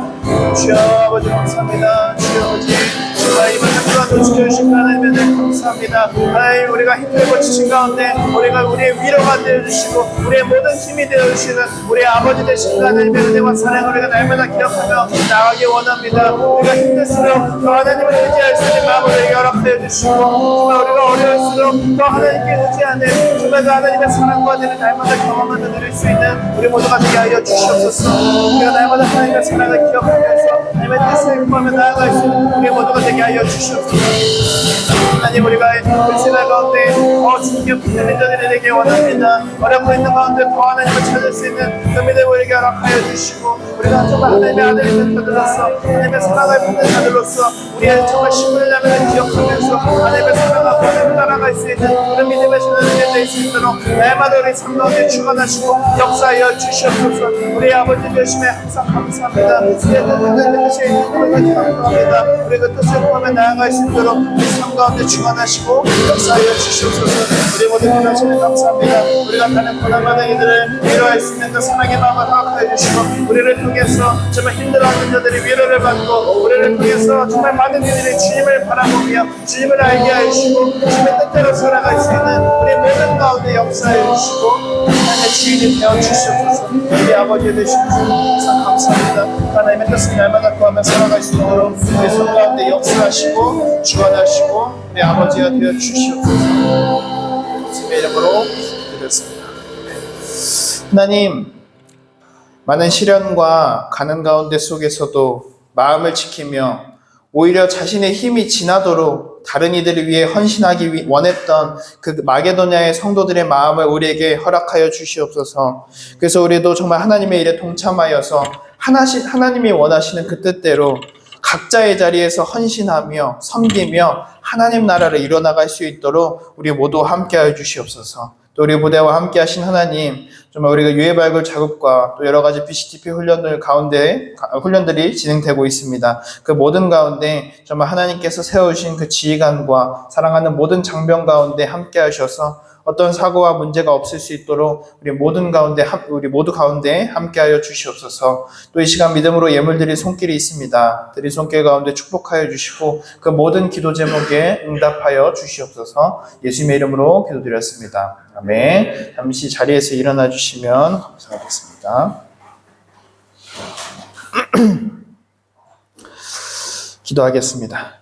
주여 아버지 감사합니다. 주여 아버지 정말 이번 한 주간도 지켜주신 그 하나님의 은혜 감사합니다. 하나님 우리가 힘들고 지친 가운데 우리가 우리의 위로가 되어주시고 우리의 모든 힘이 되어주시는 우리의 아버지 되신 그 하나님의 은혜와 사랑을 우리가 날마다 기억하며 나가기 원합니다. 우리가 힘들수록 더 하나님을 의지할 수 있는 마음을 우리에게 허락되어 주시고 정말 우리가 어려울수록 더 하나님께 의지하는 정말 그 하나님의 사랑과 은혜를 날마다 경험하며 누릴 수 있는 우리 모두가 되게 하여 주시옵소서. 우리가 날마다 하나님의 사랑을 기억하면서 하나님의 뜻을 구하며 나아갈 수 있는 우리 모두가 되게 하여 주시옵소서. 하나님 우리가 이 세상 가운데 주님께 붙는 자들이 되게 원합니다. 어렵고 있는 가운데 더 하나님을 찾을 수 있는 그 믿음을 우리에게 허락하여 주시고 우리가 정말 하나님의 아들이 된 자들로서 하나님의 사랑을 받는 자들로서 우리의 정말 신분을 나면을 기억하면서 하나님의 사랑하고 하나님을 따라갈 수 있는 그런 믿음의 신앙을 될 수 있도록 날마다 우리 삶 가운데 주관하시고 역사하여 주시옵소서. 우리 아버지 되심에 항상 감사합니다. 우리의 하나님의 뜻이 있는 감사합니다. 우리 그 뜻을 구하며 나아갈 수 있도록 우리 삶 가운데 주관하시고 역사하여 주시옵소서. 우리 모두 하나님을 감사합니다. 우리가 가는 고난받은 이들을 위로할 수 있는 그 사랑의 마음을 허락하여 주시고 우리를 통해서 정말 힘들어하는 자들이 위로를 받고 우리를 통해서 정말 많은 이들이 주님을 바라보며 주님을 알게 하시고 주님의 뜻대로 살아갈 수 있는 우리 모든 가운데 역사해 주시고 하나님의 주인이 되어 주시옵소서. 우리 아버지 되시는 주 항상 감사합니다. 하나님의 뜻을 날마다 구하며 살아갈 수 있도록 우리 손 가운데 역사하시고 주관하시고 우리 아버지가 되어 주시옵소서. 주님의 이름으로 기도했습니다. 하나님, 많은 시련과 가는 가운데 속에서도 마음을 지키며 오히려 자신의 힘이 지나도록 다른 이들을 위해 헌신하기 원했던 그 마게도냐의 성도들의 마음을 우리에게 허락하여 주시옵소서. 그래서 우리도 정말 하나님의 일에 동참하여서 하나님이 원하시는 그 뜻대로 각자의 자리에서 헌신하며 섬기며 하나님 나라를 이뤄나갈 수 있도록 우리 모두 함께하여 주시옵소서. 또 우리 무대와 함께 하신 하나님, 정말 우리가 유해발굴 작업과 또 여러 가지 BCTP 훈련들이 진행되고 있습니다. 그 모든 가운데 정말 하나님께서 세우신 그 지휘관과 사랑하는 모든 장병 가운데 함께 하셔서 어떤 사고와 문제가 없을 수 있도록 우리 모두 가운데 함께하여 주시옵소서. 또 이 시간 믿음으로 예물 드릴 손길이 있습니다. 드릴 손길 가운데 축복하여 주시고 그 모든 기도 제목에 응답하여 주시옵소서. 예수님의 이름으로 기도드렸습니다. 아멘. 잠시 자리에서 일어나 주시면 감사하겠습니다. 기도하겠습니다.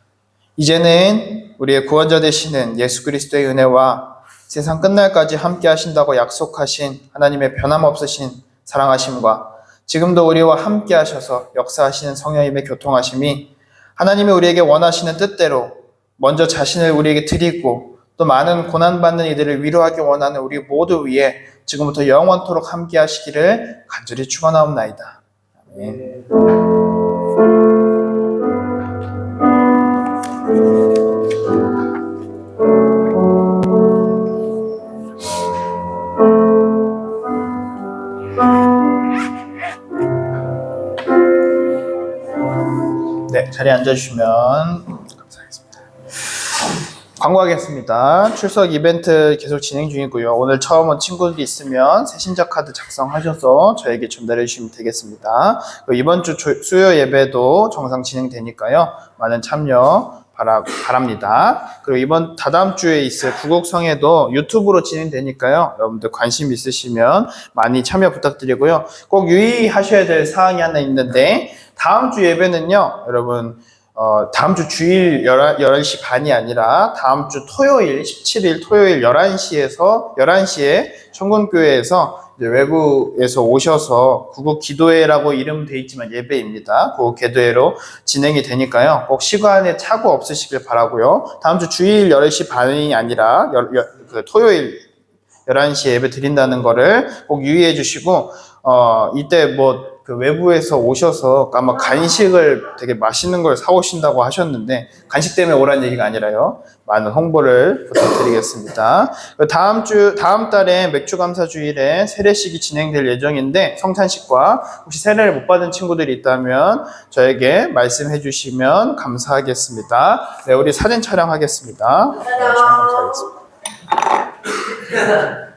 이제는 우리의 구원자 되시는 예수 그리스도의 은혜와 세상 끝날까지 함께 하신다고 약속하신 하나님의 변함없으신 사랑하심과 지금도 우리와 함께 하셔서 역사하시는 성령님의 교통하심이 하나님이 우리에게 원하시는 뜻대로 먼저 자신을 우리에게 드리고 또 많은 고난받는 이들을 위로하기 원하는 우리 모두 위에 지금부터 영원토록 함께 하시기를 간절히 축원하옵나이다. 아멘. 네, 자리에 앉아주시면 감사하겠습니다. 광고하겠습니다. 출석 이벤트 계속 진행 중이고요. 오늘 처음 온 친구들이 있으면 새신자 카드 작성하셔서 저에게 전달해 주시면 되겠습니다. 이번 주 수요 예배도 정상 진행되니까요. 많은 참여 바랍니다. 그리고 다다음 주에 있을 구곡성회도 유튜브로 진행되니까요. 여러분들 관심 있으시면 많이 참여 부탁드리고요. 꼭 유의하셔야 될 사항이 하나 있는데 다음 주 예배는요, 여러분, 다음 주 주일 11시 반이 아니라 다음 주 토요일, 17일 토요일 11시에 청군교회에서 외부에서 오셔서 구국 기도회라고 이름돼 있지만 예배입니다. 구국 기도회로 진행이 되니까요. 꼭 시간에 착오 없으시길 바라고요. 다음 주 주일 11시 반이 아니라 토요일 11시에 예배 드린다는 거를 꼭 유의해 주시고, 이때 그 외부에서 오셔서 아마 간식을 되게 맛있는 걸 사오신다고 하셨는데 간식 때문에 오라는 얘기가 아니라요. 많은 홍보를 부탁드리겠습니다. 다음 달에 맥주감사주일에 세례식이 진행될 예정인데 성찬식과 혹시 세례를 못 받은 친구들이 있다면 저에게 말씀해 주시면 감사하겠습니다. 네, 우리 사진 촬영하겠습니다. 감사하겠습니다.